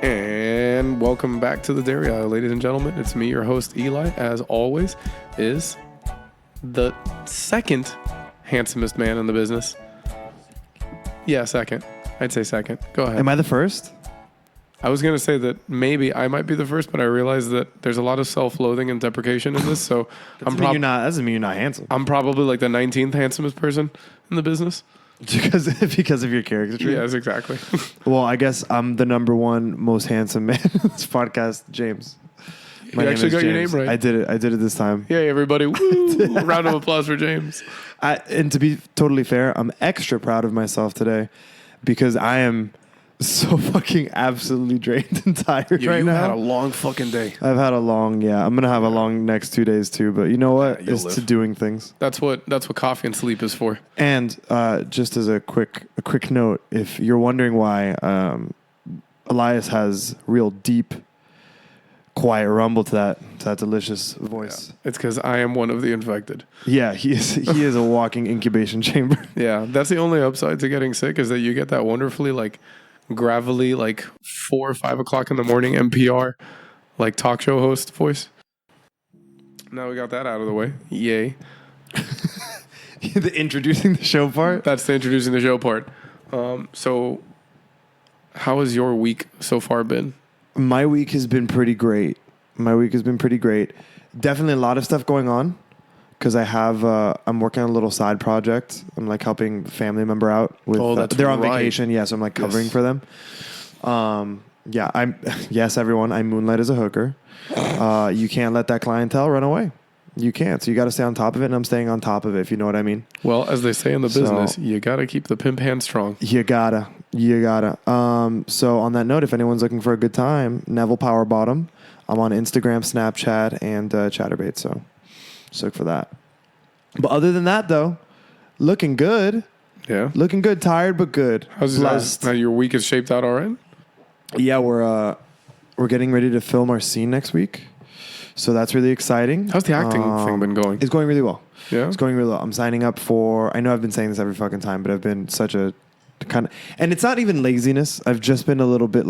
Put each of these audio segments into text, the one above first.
And welcome back to the Dairy Aisle, ladies and gentlemen. It's me, your host, Eli, as always, is the second handsomest man in the business. Yeah, second. I'd say second. Go ahead. Am I the first? I was going to say that maybe I might be the first, but I realized that there's a lot of self-loathing and deprecation in this, so That doesn't mean you're not handsome. I'm probably like the 19th handsomest person in the business. Because of your caricature. Yes, exactly. Well, I guess I'm the number one most handsome man in this podcast, James. You actually got your name right. I did it this time. Yay, everybody. Woo! Round of applause for James. And to be totally fair, I'm extra proud of myself today because I am so fucking absolutely drained and tired right now. You had a long fucking day. I've had a long, I'm going to have a long next 2 days too, but you know what? It's to doing things. That's what coffee and sleep is for. And just as a quick note, if you're wondering why Elias has real deep, quiet rumble to that delicious voice. Yeah. It's because I am one of the infected. Yeah, he is a walking incubation chamber. Yeah, that's the only upside to getting sick is that you get that wonderfully gravelly 4 or 5 o'clock in the morning NPR talk show host voice. Now we got that out of the way. Yay. The introducing the show part? That's the introducing the show part. So how has your week so far been? My week has been pretty great. Definitely a lot of stuff going on because I'm working on a little side project. I'm helping a family member out with they're on vacation. Yeah, so I'm covering for them. Yes, everyone, I moonlight as a hooker. You can't let that clientele run away. You can't. So you got to stay on top of it, and I'm staying on top of it, if you know what I mean. Well, as they say in the business, you got to keep the pimp hand strong. You gotta. So on that note, if anyone's looking for a good time, Neville Power Bottom. I'm on Instagram, Snapchat, and Chatterbait, so look for that. But other than that, though, looking good. Yeah. Looking good, tired, but good. How's your week is shaped out all right? Yeah, we're getting ready to film our scene next week. So that's really exciting. How's the acting thing been going? It's going really well. Yeah? It's going really well. I'm signing up I know I've been saying this every fucking time, but I've been such a and it's not even laziness. I've just been a little bit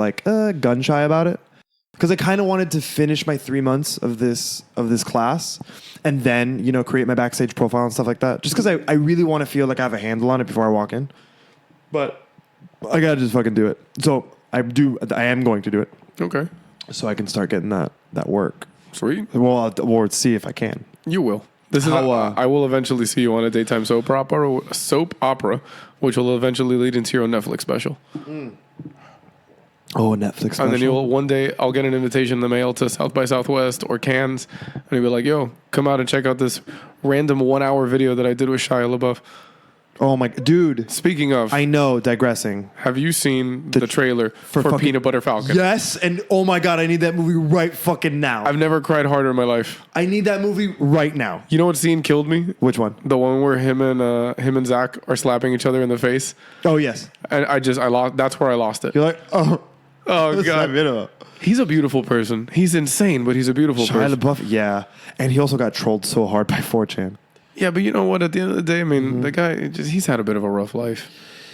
gun shy about it. Because I kind of wanted to finish my 3 months of this class and then, create my backstage profile and stuff like that. Just because I really want to feel like I have a handle on it before I walk in. But I got to just fucking do it. So I am going to do it. Okay. So I can start getting that work. Sweet. Well, I'll see if I can. You will. I will eventually see you on a daytime soap opera, which will eventually lead into your own Netflix special. Mm. Oh, a Netflix special. And then one day I'll get an invitation in the mail to South by Southwest or Cannes, and you'll be like, yo, come out and check out this random 1 hour video that I did with Shia LaBeouf. Oh my, dude. Speaking of. I know, digressing. Have you seen the trailer for Peanut Butter Falcon? Yes, and oh my God, I need that movie right fucking now. I've never cried harder in my life. I need that movie right now. You know what scene killed me? Which one? The one where him and Zach are slapping each other in the face. Oh, yes. And I lost, that's where I lost it. You're like, oh God. He's a beautiful person. He's insane, but he's a beautiful person. Shia LaBeouf, yeah. And he also got trolled so hard by 4chan. Yeah, but you know what? At the end of the day, I mean, the guy, he's had a bit of a rough life.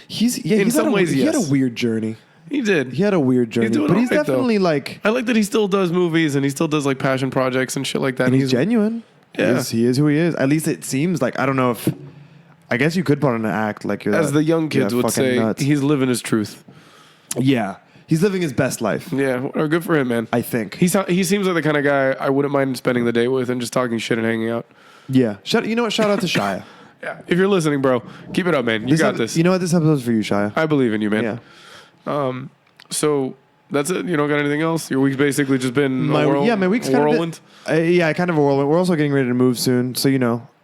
He had a weird journey. He did. He had a weird journey. He's definitely I like that he still does movies and he still does passion projects and shit like that. And he's genuine. Yeah. He is who he is. At least it seems like, I don't know if, I guess you could put on an act like you're as the young kids would say, nuts. He's living his truth. Yeah. He's living his best life. Yeah. Good for him, man. I think. He seems like the kind of guy I wouldn't mind spending the day with and just talking shit and hanging out. Yeah. You know what? Shout out to Shia. Yeah. If you're listening, bro, keep it up, man. You got this. You know what? This episode's for you, Shia. I believe in you, man. Yeah. So that's it. You don't got anything else? Your week's basically just been my week's kind whirlwind. Kind of a whirlwind. We're also getting ready to move soon, so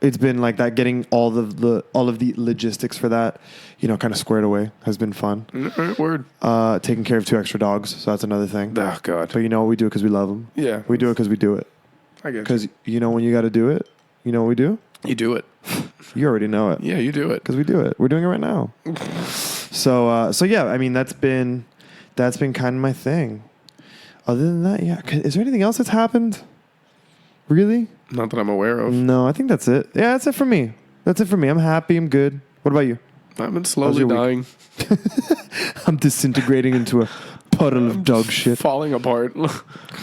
it's been like that. Getting all of the logistics for that, kind of squared away has been fun. Word. Taking care of 2 extra dogs, so that's another thing. Oh God. But we do it because we love them. Yeah. We do it because we do it. I get. Because when you got to do it, you know what we do? You do it. You already know it. Yeah, you do it. Because we do it. We're doing it right now. So yeah, I mean that's been kind of my thing. Other than that, yeah. Is there anything else that's happened? Really? Not that I'm aware of. No, I think that's it. Yeah, that's it for me. I'm happy. I'm good. What about you? I've been slowly dying. I'm disintegrating into a puddle of dog shit. falling apart.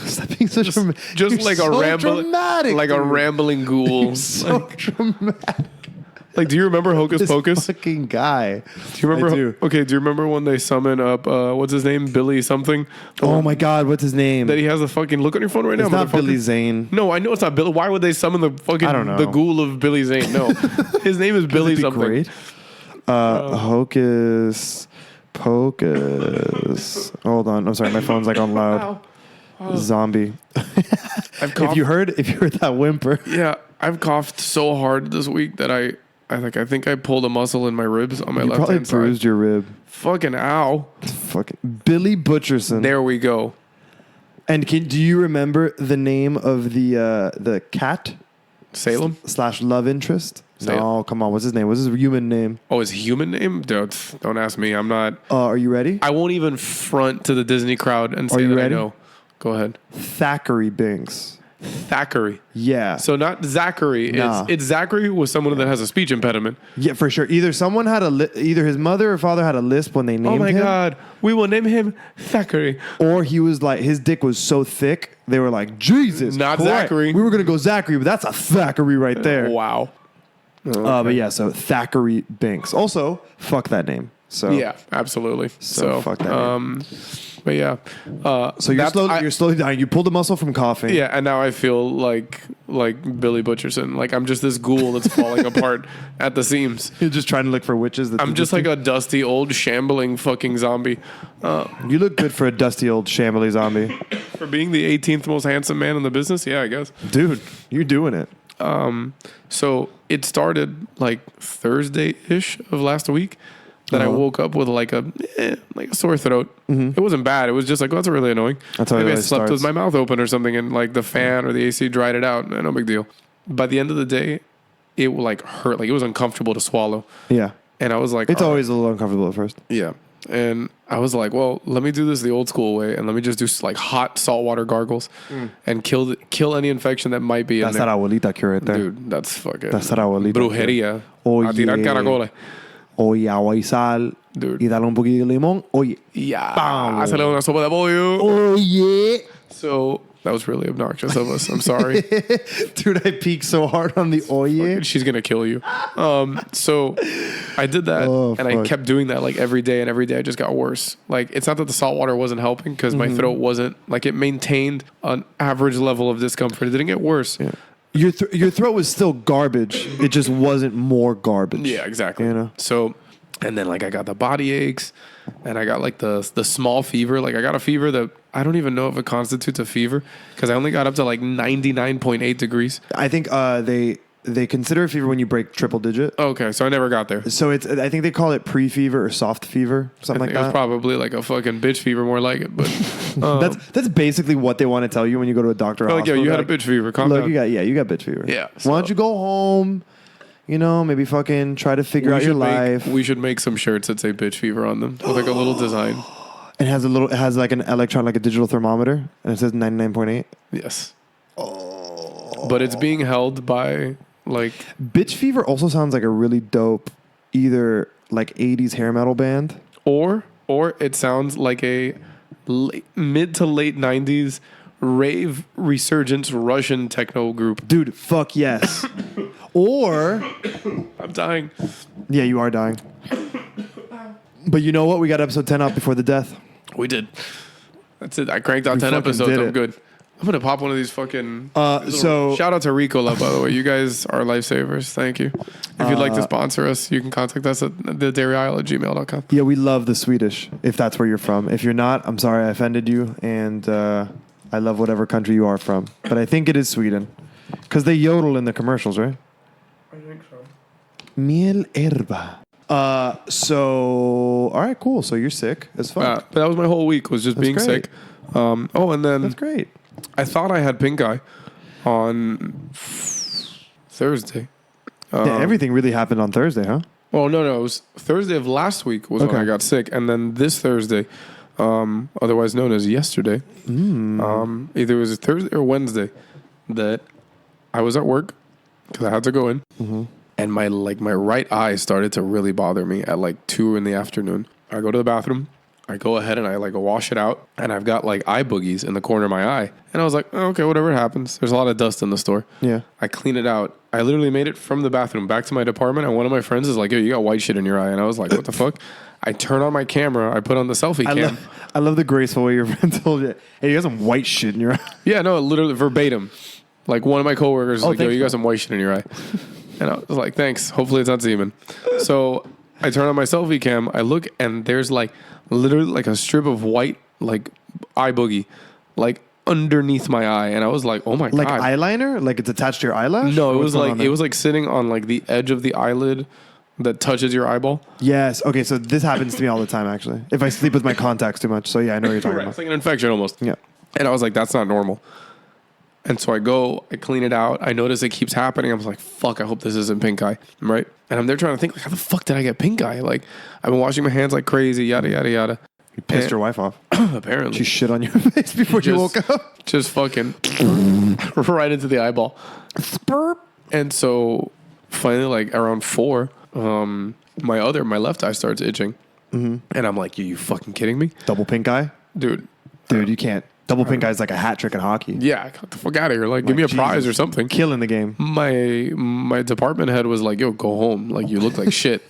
Stop being such a Just like a dramatic, like a rambling ghoul. so dramatic. Like, do you remember Hocus This Pocus? fucking guy. Do you remember? I do. Okay, do you remember when they summon up what's his name, Billy something? Oh my God, what's his name? That he has a fucking look on your phone right now. It's not motherfucker. Billy Zane. No, I know it's not Billy. Why would they summon the fucking I don't know. the ghoul of Billy Zane? No, his name is Billy That'd be something. great. Hocus Pocus. Hold on. I'm sorry, my phone's like on loud. Zombie. I've coughed. If you heard that whimper. Yeah, I've coughed so hard this week that I think I pulled a muscle in my ribs on my You left probably hand side. bruised your rib. Fucking ow! Fucking Billy Butcherson. There we go. And do you remember the name of the cat Salem. / love interest? Salem. No, come on. What's his name? What's his human name? Oh, his human name? Don't ask me. I'm not. Are you ready? I won't even front to the Disney crowd and say you that ready? I know. Go ahead. Thackeray Binks. Thackeray. Yeah. So not Zachary. Nah. It's Zachary with someone that has a speech impediment. Yeah, for sure. Either someone had either his mother or father had a lisp when they named him. Oh my God. We will name him Thackeray. Or he was like, his dick was so thick, they were like, Jesus. Not Christ. Zachary. We were going to go Zachary, but that's a Thackeray right there. Wow. But yeah, so Thackeray Binks. Also, fuck that name. So Yeah, absolutely. So fuck that name. But yeah. So you're slowly dying. You pulled a muscle from coughing. Yeah, and now I feel like Billy Butcherson. Like I'm just this ghoul that's falling apart at the seams. You're just trying to look for witches. I'm just like a dusty old shambling fucking zombie. You look good for a dusty old shambly zombie. For being the 18th most handsome man in the business, yeah, I guess. Dude, you're doing it. So it started like Thursday-ish of last week that I woke up with like a sore throat. It wasn't bad. It was just like, oh, that's really annoying. That's how it Maybe I always slept with starts. my mouth open or something and like the fan or the AC dried it out. No big deal. By the end of the day, it like hurt. Like it was uncomfortable to swallow. Yeah. And I was like, It's all right. always a little uncomfortable at first. Yeah. And I was like, well, let me do this the old school way and let me just do like hot saltwater gargles and kill any infection that might be That's in that there. abuelita cure right there. Dude, that's fucking That's that abuelita. brujeria. Oye. A tirar caracoles. Oye, agua y sal. Dude. Y dale un poquito de limón. Oye. Yeah. Bam. Hazle una sopa de pollo. Oye. So that was really obnoxious of us. I'm sorry. Dude, I peaked so hard on the oye. She's going to kill you. So I did that and I fuck. kept doing that like every day. And every day I just got worse. Like it's not that the salt water wasn't helping because my throat wasn't like it maintained an average level of discomfort. It didn't get worse. Yeah. Your throat was still garbage. It just wasn't more garbage. Yeah, exactly. You know? So, and then like I got the body aches, and I got like the small fever. Like I got a fever that I don't even know if it constitutes a fever because I only got up to like 99.8 degrees. I think they consider a fever when you break triple digit. Okay, so I never got there. So I think they call it pre-fever or soft fever, I something think like it was that. probably like a fucking bitch fever, more like it. But That's basically what they want to tell you when you go to a doctor. Or like, yo, hospital. you had a They're bitch fever. Calm Look, down. you got bitch fever. Yeah, Why don't you go home? You know, maybe fucking try to figure out your life. We should make some shirts that say bitch fever on them with like a little design. It has like an electron, like a digital thermometer, and it says 99.8. Yes. But it's being held by like Bitch fever also sounds like a really dope, either like 80s hair metal band. or it sounds like a mid to late 90s rave resurgence Russian techno group. Dude, fuck yes. Or, I'm dying. yeah, you are dying. But you know what? We got episode 10 up before the death. We did. That's it. I cranked out We 10 fucking episodes. did I'm it. good. I'm going to pop one of these fucking... So Shout out to Ricola, by the way. You guys are lifesavers. Thank you. If you'd like to sponsor us, you can contact us at thedairyisle@gmail.com. yeah, we love the Swedish, if that's where you're from. If you're not, I'm sorry I offended you, and I love whatever country you are from. But I think it is Sweden. Because they yodel in the commercials, right? I think so. Miel herba. So, all right, cool. So you're sick as fuck. But that was my whole week, was just being great. sick. And then That's great. I thought I had pink eye on Thursday. Yeah, everything really happened on Thursday, huh? Well, no. It was Thursday of last week was when Okay. I got sick. And then this Thursday, otherwise known as yesterday, either it was Thursday or Wednesday, that I was at work because I had to go in. And my right eye started to really bother me at like 2 in the afternoon. I go to the bathroom. I go ahead and I like wash it out, and I've got like eye boogies in the corner of my eye. And I was like, oh, okay, whatever happens. There's a lot of dust in the store. Yeah. I clean it out. I literally made it from the bathroom back to my department, and one of my friends is like, yo, you got white shit in your eye. And I was like, what the fuck? I turn on my camera. I put on the selfie cam. I love the graceful way your friend told you, hey, you got some white shit in your eye. Yeah, no, literally verbatim. Like one of my coworkers was like, yo, you got some white shit in your eye. And I was like, thanks. Hopefully it's not semen. So I turn on my selfie cam. I look, and there's like literally like a strip of white like eye boogie like underneath my eye. And I was like, oh my Like God. eyeliner? Like it's attached to your eyelash? No, Or what's going on there? it was like sitting on like the edge of the eyelid that touches your eyeball. Yes. Okay, so this happens to me all the time, actually. If I sleep with my contacts too much. So yeah, I know what you're talking Right. It's about. like an infection almost. Yeah. And I was like, that's not normal. And so I clean it out. I notice it keeps happening. I was like, fuck, I hope this isn't pink eye. Right? And I'm there trying to think, like, how the fuck did I get pink eye? Like, I've been washing my hands like crazy, yada, yada, yada. You pissed your wife off. Apparently. She shit on your face before you woke up. Just fucking right into the eyeball. Spurp. And so finally, like around 4, my left eye starts itching. Mm-hmm. And I'm like, you fucking kidding me? Double pink eye? Dude, you can't. Double pink eye is like a hat trick in hockey. Yeah, get the fuck out of here. Like, give me a prize or something. Killing the game. My department head was like, yo, go home. Like, you look like shit.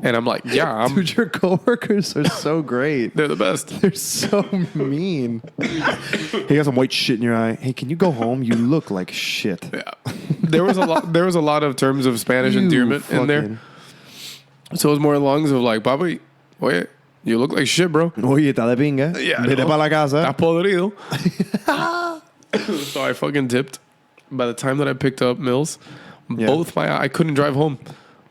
And I'm like, yeah, Dude, your coworkers are so great. They're the best. They're so mean. Hey, you got some white shit in your eye. Hey, can you go home? You look like shit. Yeah. There was a lot of terms of Spanish endearment in there. So it was more along of like, papi, oye, you look like shit, bro. Oye, está de pinga. Yeah, Vete pa la casa. Está podrido. So I fucking tipped. By the time that I picked up Mills, I couldn't drive home.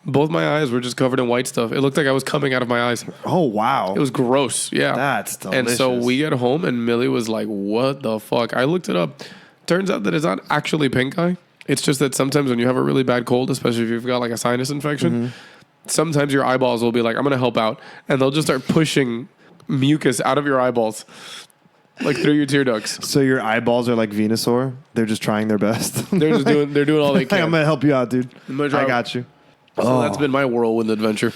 Both my eyes were just covered in white stuff. It looked like I was coming out of my eyes. Oh, wow. It was gross. Yeah. That's delicious. And so we get home, and Millie was like, what the fuck? I looked it up. Turns out that it's not actually pink eye. It's just that sometimes when you have a really bad cold, especially if you've got like a sinus infection, sometimes your eyeballs will be like, I'm going to help out. And they'll just start pushing mucus out of your eyeballs, like through your tear ducts. So your eyeballs are like Venusaur? They're just trying their best. They're doing all they can. I'm going to help you out, dude. I got you. So that's been my whirlwind adventure.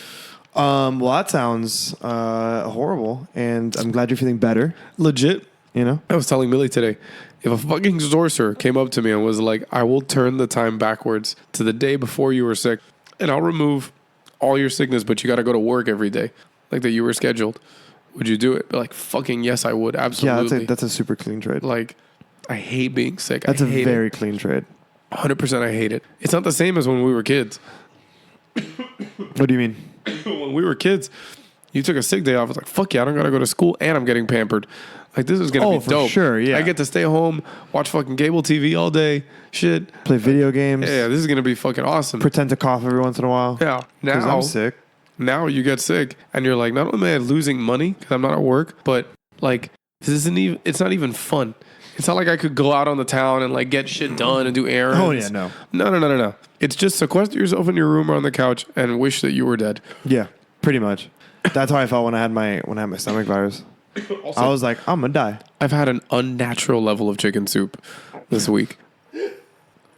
Well, that sounds horrible, and I'm glad you're feeling better. Legit. You know? I was telling Millie today, if a fucking sorcerer came up to me and was like, I will turn the time backwards to the day before you were sick, and I'll remove all your sickness, but you got to go to work every day, like that you were scheduled, would you do it? But like, fucking yes, I would. Absolutely. Yeah, that's a super clean trade. Like, I hate being sick. That's I hate a very clean trade. 100% I hate it. It's not the same as when we were kids. What do you mean? When we were kids, you took a sick day off. It's like, fuck yeah, I don't got to go to school and I'm getting pampered. Like, this is going to be dope. Sure, yeah. I get to stay home, watch fucking cable TV all day, shit. Play video games. Yeah, this is going to be fucking awesome. Pretend to cough every once in a while. Yeah. Because Now I'm sick. Now you get sick and you're like, not only am I losing money because I'm not at work, but like, it's not even fun. It's not like I could go out on the town and like get shit done and do errands. Oh, yeah, no. No. It's just sequester yourself in your room or on the couch and wish that you were dead. Yeah, pretty much. That's how I felt when I had my stomach virus. Also, I was like, I'm gonna die. I've had an unnatural level of chicken soup this week.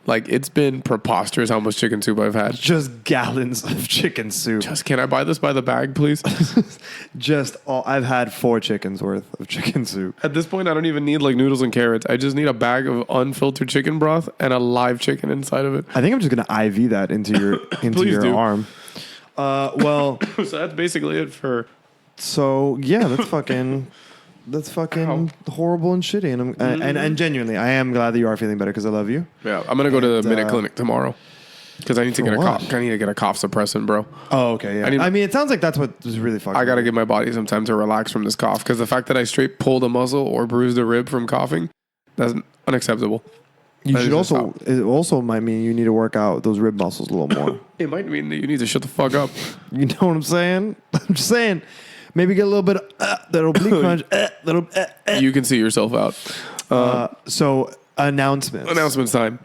Like, it's been preposterous how much chicken soup I've had. Just gallons of chicken soup. Can I buy this by the bag, please? I've had 4 chickens worth of chicken soup. At this point, I don't even need like noodles and carrots. I just need a bag of unfiltered chicken broth and a live chicken inside of it. I think I'm just gonna IV that into your arm. Well, so that's basically it for. So yeah, that's fucking horrible and shitty. And and genuinely, I am glad that you are feeling better because I love you. Yeah, I'm gonna go to the Minute Clinic tomorrow because I need to get I need to get a cough suppressant, bro. Oh, okay. Yeah. I mean, it sounds like that's what was really fucking. I gotta give my body some time to relax from this cough because the fact that I straight pulled a muscle or bruised a rib from coughing, that's unacceptable. You should also. It also might mean you need to work out those rib muscles a little more. It might mean that you need to shut the fuck up. You know what I'm saying? I'm just saying. Maybe get a little bit of that oblique crunch. You can see yourself out. So announcements. Announcements time.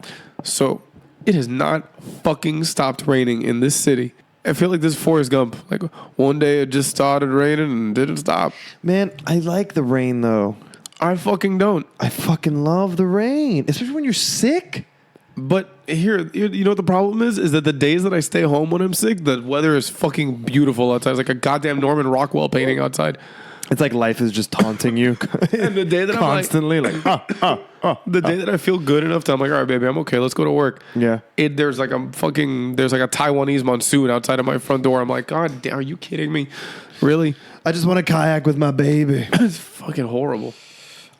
So it has not fucking stopped raining in this city. I feel like this Forrest Gump. Like one day it just started raining and didn't stop. Man, I like the rain though. I fucking don't. I fucking love the rain, especially when you're sick. But here, you know what the problem is? Is that the days that I stay home when I'm sick, the weather is fucking beautiful outside. It's like a goddamn Norman Rockwell painting outside. It's like life is just taunting you. And the day that constantly the day that I feel good enough to, I'm like, all right, baby, I'm okay. Let's go to work. Yeah. There's like a Taiwanese monsoon outside of my front door. I'm like, God damn, are you kidding me? Really? I just want to kayak with my baby. It's fucking horrible.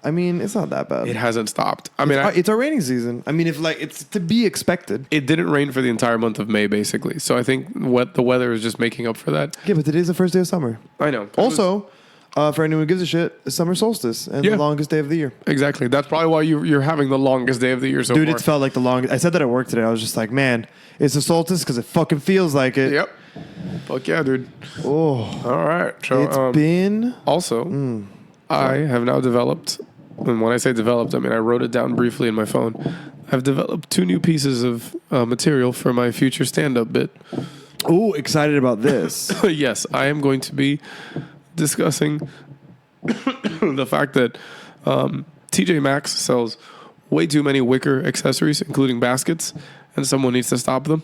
I mean, it's not that bad. It hasn't stopped. It's our raining season. I mean, it's to be expected. It didn't rain for the entire month of May, basically. So I think the weather is just making up for that. Yeah, but today's the first day of summer. I know. Also, for anyone who gives a shit, it's summer solstice and the longest day of the year. Exactly. That's probably why you're having the longest day of the year so far. Dude, it felt like the longest. I said that at work today. I was just like, man, it's a solstice because it fucking feels like it. Yep. Fuck yeah, dude. Oh. All right. So, it's been... Also, I have now developed... And when I say developed, I mean I wrote it down briefly in my phone. I've developed 2 new pieces of material for my future stand-up bit. Oh, excited about this. Yes, I am going to be discussing the fact that TJ Maxx sells way too many wicker accessories, including baskets, and someone needs to stop them.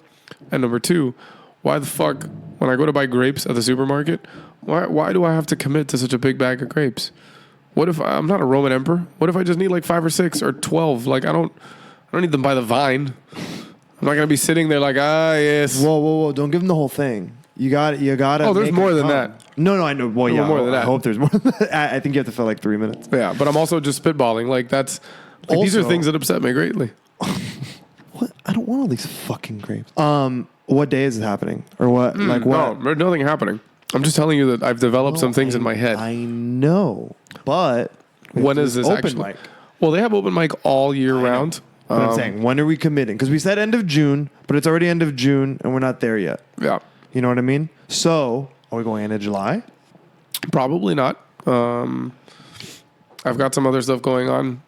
And number 2, why the fuck, when I go to buy grapes at the supermarket, why do I have to commit to such a big bag of grapes? What if I'm not a Roman emperor? What if I just need like 5 or 6 or 12? Like I don't need them by the vine. I'm not gonna be sitting there like, yes. Whoa! Don't give them the whole thing. You got. Oh, there's more than that. No, I know. Well, yeah, more than that. I hope there's more. Than that. I think you have to fill like 3 minutes. Yeah, but I'm also just spitballing. Like these are things that upset me greatly. What? I don't want all these fucking grapes. What day is it happening, or what? Like what? No, there's nothing happening. I'm just telling you that I've developed some things in my head. I know, but when is this open actually? mic? Well, they have open mic all year round. But I'm saying, when are we committing? Because we said end of June, but it's already end of June, and we're not there yet. Yeah. You know what I mean? So, are we going into July? Probably not. I've got some other stuff going on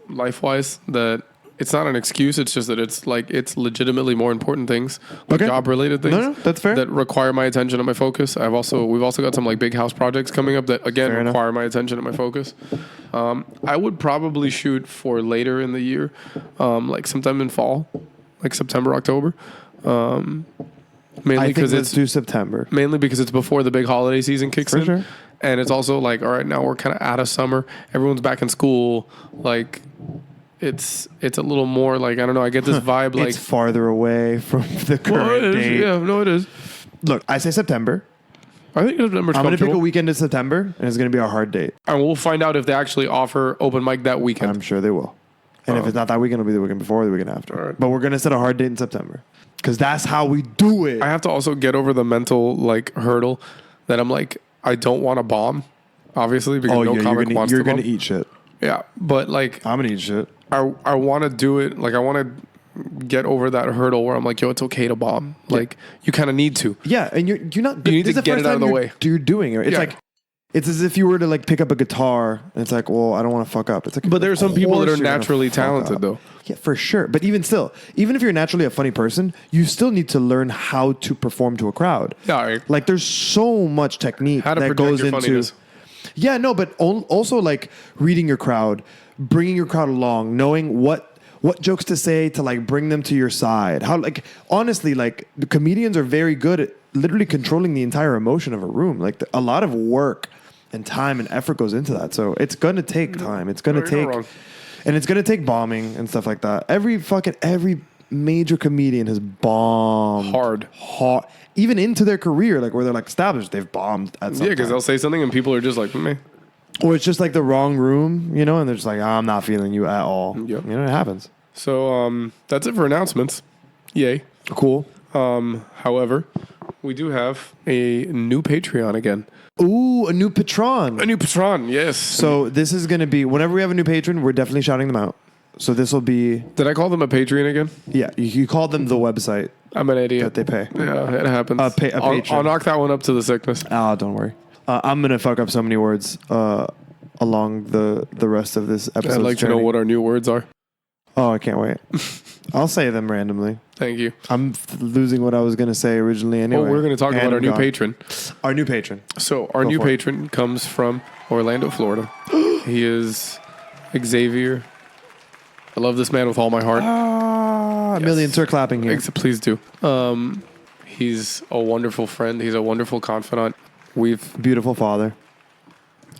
life-wise that it's not an excuse. It's just that it's legitimately more important things, like job-related things. No, that's fair. That require my attention and my focus. We've also got some like big house projects coming up that again require my attention and my focus. I would probably shoot for later in the year, like sometime in fall, like September, October. Mainly because it's due September. Mainly because it's before the big holiday season kicks in. Sure. And it's also like, all right, now we're kind of out of summer. Everyone's back in school. Like, it's a little more like, I don't know. I get this vibe like it's farther away from the current date. Yeah, no, it is. Look, I say September. I think September's I'm going to pick a comfortable. weekend in September, and it's going to be our hard date. And we'll find out if they actually offer open mic that weekend. I'm sure they will. And if it's not that weekend, it'll be the weekend before or the weekend after. All right. But we're going to set a hard date in September. Because that's how we do it. I have to also get over the mental like hurdle that I'm like, I don't want to bomb, obviously, because no comic wants to bomb. You're going to eat shit. Yeah, but like... I'm going to eat shit. I want to do it. Like, I want to get over that hurdle where I'm like, yo, it's okay to bomb. Like, you kind of need to. Yeah, and you're not... You need to get it out of the way. You're doing it. It's like... It's as if you were to like pick up a guitar and it's like, well, I don't want to fuck up. It's like, but there are some people that are naturally talented though. Yeah, for sure. But even still, even if you're naturally a funny person, you still need to learn how to perform to a crowd. Yeah, right. Like there's so much technique that goes into. Funniness. Yeah, no, but also like reading your crowd, bringing your crowd along, knowing what jokes to say to like bring them to your side. How like honestly, like the comedians are very good at literally controlling the entire emotion of a room. Like a lot of work and time and effort goes into that. So it's going to take time. It's going to take, and it's going to take bombing and stuff like that. Every major comedian has bombed hard, even into their career, like where they're like established, they've bombed at some because they'll say something and people are just like, meh. Or it's just like the wrong room, you know, and they're just like, I'm not feeling you at all. Yep. You know, it happens. So that's it for announcements. Yay. Cool. However, we do have a new Patreon again. Ooh, a new patron. A new patron, yes. So this is going to be, whenever we have a new patron, we're definitely shouting them out. So this will be... Did I call them a Patreon again? Yeah, you called them the website. I'm an idiot. That they pay. Yeah, it happens. Patron. I'll knock that one up to the sickness. Oh, don't worry. I'm going to fuck up so many words along the rest of this episode. I'd like to know what our new words are. Oh, I can't wait. I'll say them randomly. Thank you. I'm losing what I was going to say originally anyway. Well, we're going to talk about our new patron. Our new patron. So our new patron comes from Orlando, Florida. He is Xavier. I love this man with all my heart. Millions are clapping here. Please do. He's a wonderful friend. He's a wonderful confidant. Beautiful father.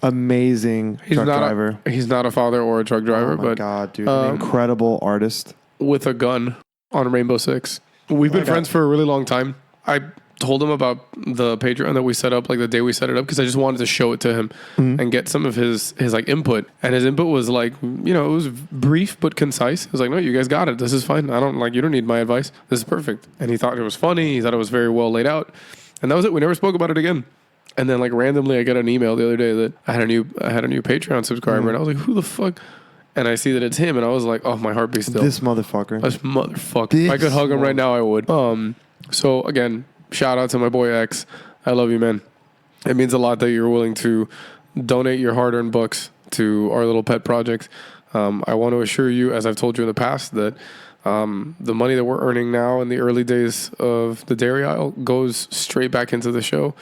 amazing truck driver. He's not a father or a truck driver, Oh my but God, dude, an incredible artist. With a gun on Rainbow Six. We've been friends for a really long time. I told him about the Patreon that we set up, like the day we set it up, because I just wanted to show it to him and get some of his like input. And his input was like, you know, it was brief but concise. He was like, no, you guys got it. This is fine. You don't need my advice. This is perfect. And he thought it was funny. He thought it was very well laid out. And that was it. We never spoke about it again. And then like randomly I got an email the other day that I had a new Patreon subscriber, and I was like, who the fuck? And I see that it's him, and I was like, oh, my heart beats still. This motherfucker. If I could hug him right now, I would. So again, shout out to my boy X. I love you, man. It means a lot that you're willing to donate your hard-earned bucks to our little pet project. I want to assure you, as I've told you in the past, that the money that we're earning now in the early days of the Dairy Aisle goes straight back into the show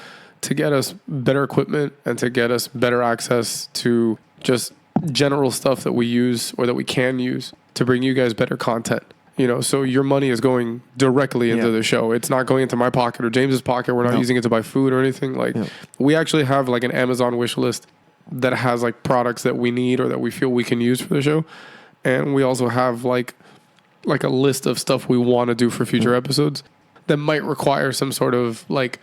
to get us better equipment and to get us better access to just general stuff that we use or that we can use to bring you guys better content. You know, so your money is going directly into the show. It's not going into my pocket or James's pocket. We're not using it to buy food or anything. Like, we actually have like an Amazon wish list that has like products that we need or that we feel we can use for the show. And we also have like a list of stuff we want to do for future episodes that might require some sort of like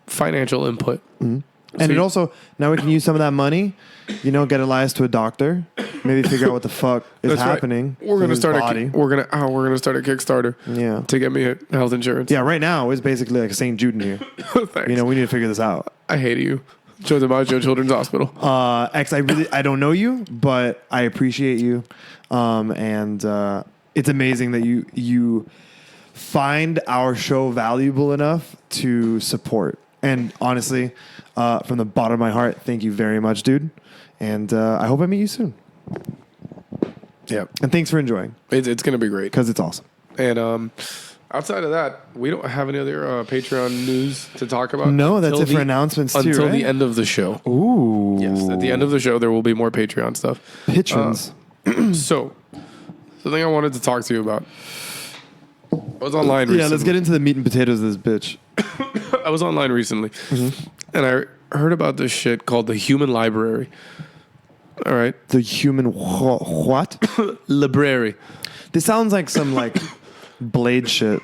financial input. And it also, now we can use some of that money, you know, get Elias to a doctor, maybe figure out what the fuck is happening. We're gonna start we're gonna start a Kickstarter. To get me health insurance. Yeah, right now it's basically like a St. Jude in here. Thanks. You know, we need to figure this out. I hate you. Joe DiMaggio Children's Hospital. X, I don't know you, but I appreciate you. And it's amazing that you find our show valuable enough to support. And honestly, from the bottom of my heart, thank you very much, dude. And I hope I meet you soon. Yeah. And thanks for enjoying. It's going to be great. Because it's awesome. And outside of that, we don't have any other Patreon news to talk about. No, that's it for announcements too, until right? the end of the show. Ooh. Yes, at the end of the show, there will be more Patreon stuff. Patrons. So, the thing I wanted to talk to you about. I was online recently. Yeah, let's get into the meat and potatoes of this bitch. I was online recently, and I heard about this shit called the Human Library. All right. The human what? Library. This sounds like some like Blade shit.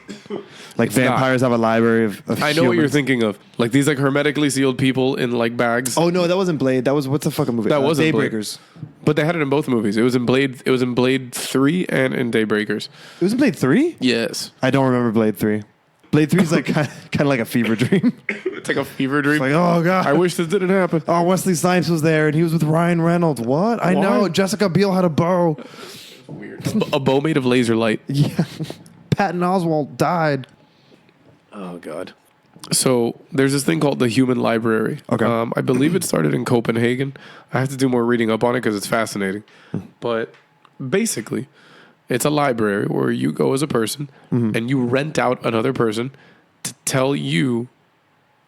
Like vampires have a library of I know humans. what you're thinking of. Like these like hermetically sealed people in like bags. Oh no, that wasn't Blade. That was what's the fucking movie? That wasn't Daybreakers. Blade. But they had it in both movies. It was in Blade 3 and in Daybreakers. It was in Blade 3? Yes. I don't remember Blade 3. Blade 3 is like kind of like a fever dream. It's like a fever dream. It's like, oh god, I wish this didn't happen. Oh, Wesley Snipes was there and he was with Ryan Reynolds. What? I know. Jessica Biel had a bow. Weird. A bow made of laser light. Yeah. Patton Oswalt died. Oh god. So there's this thing called the Human Library. Okay. I believe it started in Copenhagen. I have to do more reading up on it because it's fascinating. But basically, it's a library where you go as a person and you rent out another person to tell you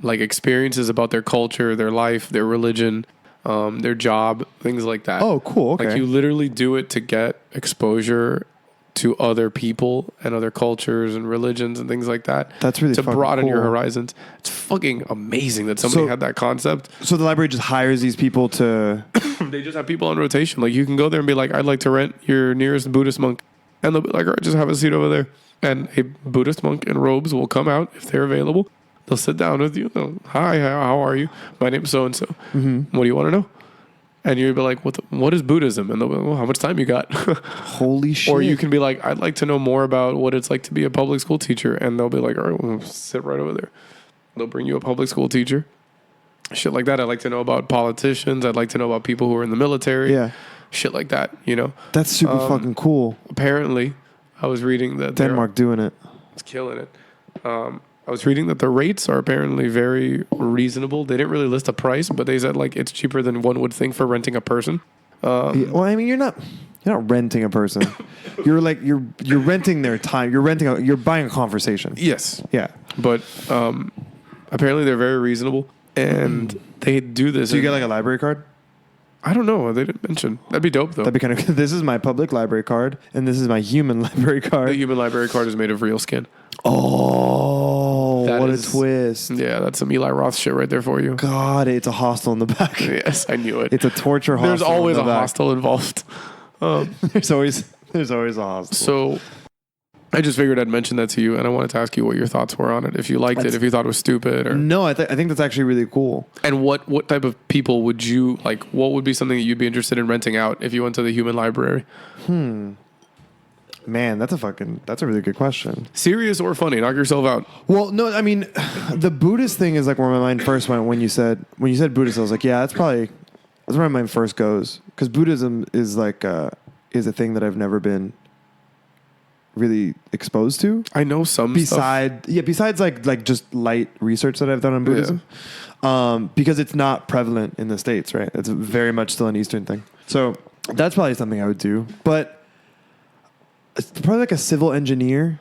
like experiences about their culture, their life, their religion, their job, things like that. Oh, cool. Okay. Like you literally do it to get exposure to other people and other cultures and religions and things like that. That's really to fucking broaden your cool. horizons. It's fucking amazing that somebody had that concept. So the library just hires these people to... They just have people on rotation. Like you can go there and be like, I'd like to rent your nearest Buddhist monk. And they'll be like, all right, just have a seat over there. And a Buddhist monk in robes will come out if they're available. They'll sit down with you. Hi, how are you? My name's so-and-so. What do you want to know? And you'll be like, what is Buddhism? And they'll be like, well, how much time you got? Holy shit. Or you can be like, I'd like to know more about what it's like to be a public school teacher. And they'll be like, all right, well, sit right over there. They'll bring you a public school teacher. Shit like that. I'd like to know about politicians. I'd like to know about people who are in the military. Yeah. Shit like that, you know? That's super fucking cool. Apparently, I was reading that Denmark doing it. It's killing it. I was reading that the rates are apparently very reasonable. They didn't really list a price, but they said like it's cheaper than one would think for renting a person. Well, I mean, you're not renting a person. You're renting their time. You're buying a conversation. Yes. Yeah. But apparently they're very reasonable, and they do this. So you get like a library card? I don't know. They didn't mention. That'd be dope though. That'd be kind of. This is my public library card, and this is my human library card. The human library card is made of real skin. Oh, That what a twist. Yeah, that's some Eli Roth shit right there for you. God, it's a hostel in the back. Yes, I knew it. It's a torture hostel. There's always in the a back. hostel involved. There's always a hostel. So I just figured I'd mention that to you, and I wanted to ask you what your thoughts were on it. If you liked it, if you thought it was stupid, or No, I think that's actually really cool. and what type of people would you like? What would be something that you'd be interested in renting out if you went to the Human Library? Man, that's a really good question. Serious or funny? Knock yourself out. Well, no, I mean, the Buddhist thing is like where my mind first went when you said Buddhist. I was like, yeah, that's where my mind first goes, because Buddhism is like is a thing that I've never been really exposed to. I know some stuff. Besides like just light research that I've done on Buddhism, because it's not prevalent in the States, right? It's very much still an Eastern thing. So that's probably something I would do, but it's probably like a civil engineer,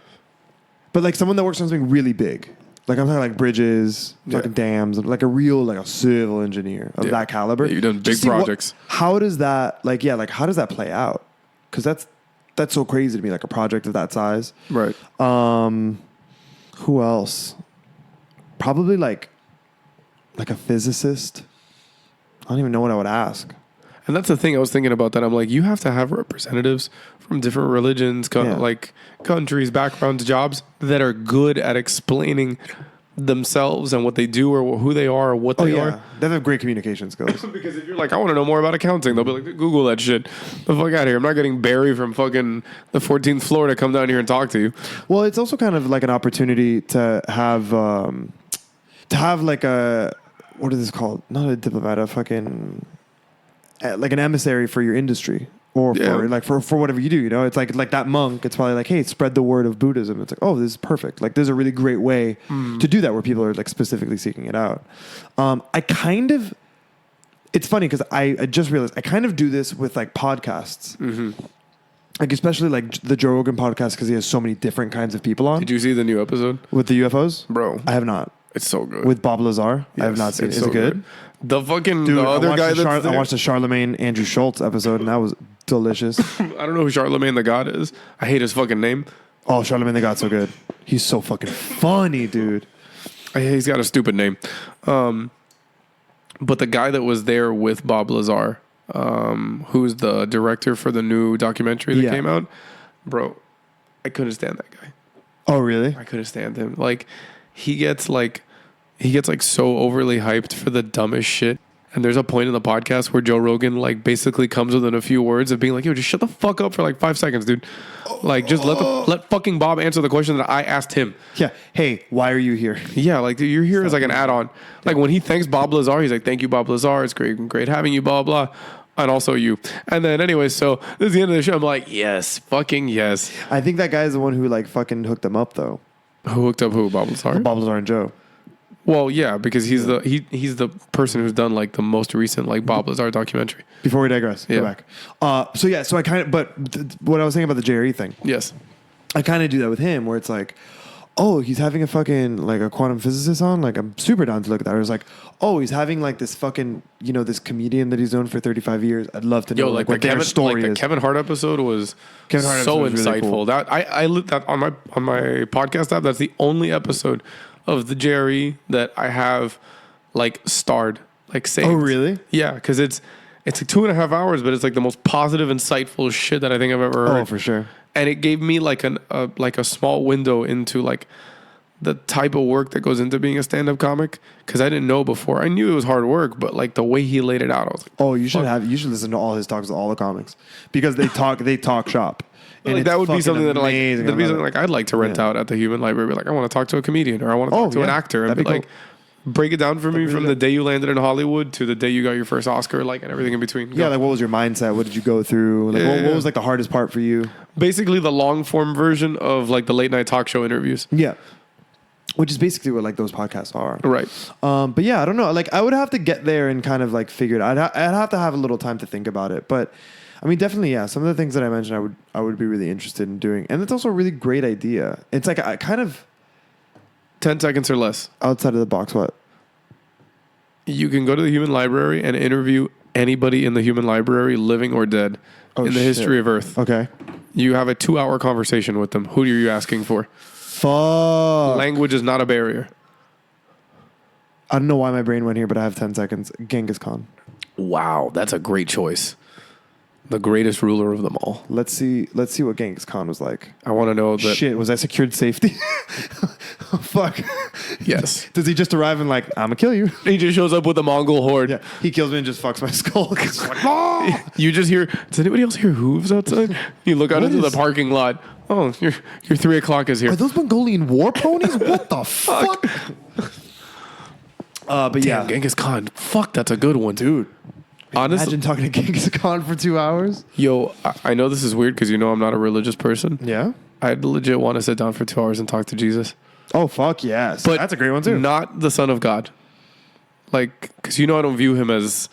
but like someone that works on something really big. Like I'm talking like bridges, fucking dams, like a civil engineer of that caliber. Yeah, you've done big projects. How does that how does that play out? Because that's so crazy to me, like a project of that size. Right. Who else? Probably like a physicist. I don't even know what I would ask. And that's the thing I was thinking about, that I'm like, you have to have representatives from different religions, like countries, backgrounds, jobs that are good at explaining themselves and what they do or who they are or what they are. They have great communication skills. Because if you're like, I want to know more about accounting, they'll be like, Google that shit. The fuck out of here. I'm not getting Barry from fucking the 14th floor to come down here and talk to you. Well, it's also kind of like an opportunity to have like a, what is this called? Not a diplomat, a fucking, like an emissary for your industry. Or for whatever you do, you know, it's like that monk. It's probably like, hey, spread the word of Buddhism. It's like, oh, this is perfect. Like, there's a really great way to do that where people are like specifically seeking it out. It's funny because I just realized I kind of do this with like podcasts, like especially like the Joe Rogan podcast, because he has so many different kinds of people on. Did you see the new episode with the UFOs, bro? I have not. It's so good. With Bob Lazar, yes, I have not seen it. Is so it good? The fucking Dude, the other guy I watched the Charlemagne Andrew Schultz episode, and that was delicious. I don't know who Charlemagne the God is. I hate his fucking name. Oh, Charlemagne the God's so good. He's so fucking funny, dude. He's got a stupid name. But the guy that was there with Bob Lazar, who's the director for the new documentary that came out, bro, I couldn't stand that guy. Oh, really? I couldn't stand him. Like, he gets so overly hyped for the dumbest shit. And there's a point in the podcast where Joe Rogan like basically comes within a few words of being like, yo, just shut the fuck up for like 5 seconds, dude. Like, just let fucking Bob answer the question that I asked him. Yeah. Hey, why are you here? Yeah, like, dude, you're here as like an add-on. Like, when he thanks Bob Lazar, he's like, thank you, Bob Lazar. It's great having you, blah, blah. And also you. And then anyway, so this is the end of the show. I'm like, yes, fucking yes. I think that guy's the one who like fucking hooked them up though. Who hooked up who? Bob Lazar? Bob Lazar and Joe. Well, yeah, because he's the person who's done like the most recent like Bob Lazar documentary. Before we digress, go back. So I kind of, but what I was saying about the JRE thing. Yes. I kind of do that with him where it's like, oh, he's having a fucking like a quantum physicist on. Like, I'm super down to look at that. Or it's like, oh, he's having like this fucking, you know, this comedian that he's known for 35 years. I'd love to know like what their story is. The Kevin Hart episode was so insightful. Really cool. That I lit that on my podcast app. That's the only episode of the JRE that I have like starred, like saved. Oh, really? Yeah, because it's like 2.5 hours, but it's like the most positive, insightful shit that I think I've ever heard. Oh, for sure. And it gave me like a small window into like the type of work that goes into being a stand-up comic, because I didn't know before. I knew it was hard work, but like the way he laid it out, I was like, oh, you should listen to all his talks with all the comics, because they talk shop. And like, that would be something that I'd like to rent out at the Human Library. Be like, I want to talk to a comedian, or I want to talk to an actor, and be like, break it down for me from the day you landed in Hollywood to the day you got your first Oscar, like, and everything in between. Yeah, like what was your mindset? What did you go through? Like, what was like the hardest part for you? Basically, the long form version of like the late night talk show interviews. Yeah, which is basically what like those podcasts are. Right. But yeah, I don't know. Like, I would have to get there and kind of like figure it out. I'd have to have a little time to think about it, but. I mean, definitely, yeah. Some of the things that I mentioned, I would be really interested in doing, and it's also a really great idea. It's like I kind of 10 seconds or less outside of the box. What? You can go to the Human Library and interview anybody in the Human Library, living or dead, in the history of Earth. Okay. You have a 2-hour conversation with them. Who are you asking for? Fuck. Language is not a barrier. I don't know why my brain went here, but I have 10 seconds. Genghis Khan. Wow, that's a great choice. The greatest ruler of them all. Let's see what Genghis Khan was like. I want to know that. Shit, was I secured safety? Oh, fuck. Yes. Does he just arrive and like, I'm gonna kill you? He just shows up with a Mongol horde. Yeah. He kills me and just fucks my skull. It's like, oh! You just hear, does anybody else hear hooves outside? You look out What into is- the parking lot. Oh, your 3 o'clock is here. Are those Mongolian war ponies? What the fuck? But Damn, yeah. Genghis Khan. Fuck, that's a good one. Dude. Honestly, Imagine talking to Genghis Khan for 2 hours. yo, I know this is weird because you know I'm not a religious person. Yeah. I'd legit want to sit down for 2 hours and talk to Jesus. Oh, fuck yes. But that's a great one too. Not the Son of God. Like, because you know I don't view him as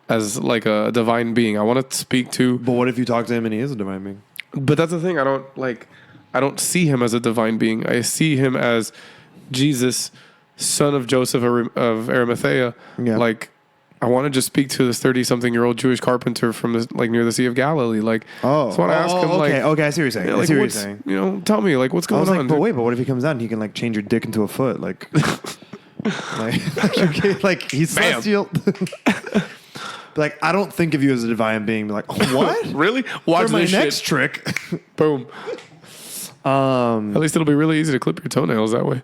like a divine being. I want to speak to. But what if you talk to him and he is a divine being? But that's the thing. I don't see him as a divine being. I see him as Jesus, son of Joseph of Arimathea. Yeah. Like, I want to just speak to this 30-something-year-old Jewish carpenter from near the Sea of Galilee. Like, Oh. so I want to ask him, okay. like, Okay, I see what you're saying. yeah, I like, see what you're what's, saying. you know, tell me, like, what's I going was on? like, but dude? wait, but what if he comes down and he can like change your dick into a foot? Like, like he's Bam. celestial. Like, I don't think of you as a divine being. Like, what? Really? Watch For my this next shit. trick. Boom. At least it'll be really easy to clip your toenails that way.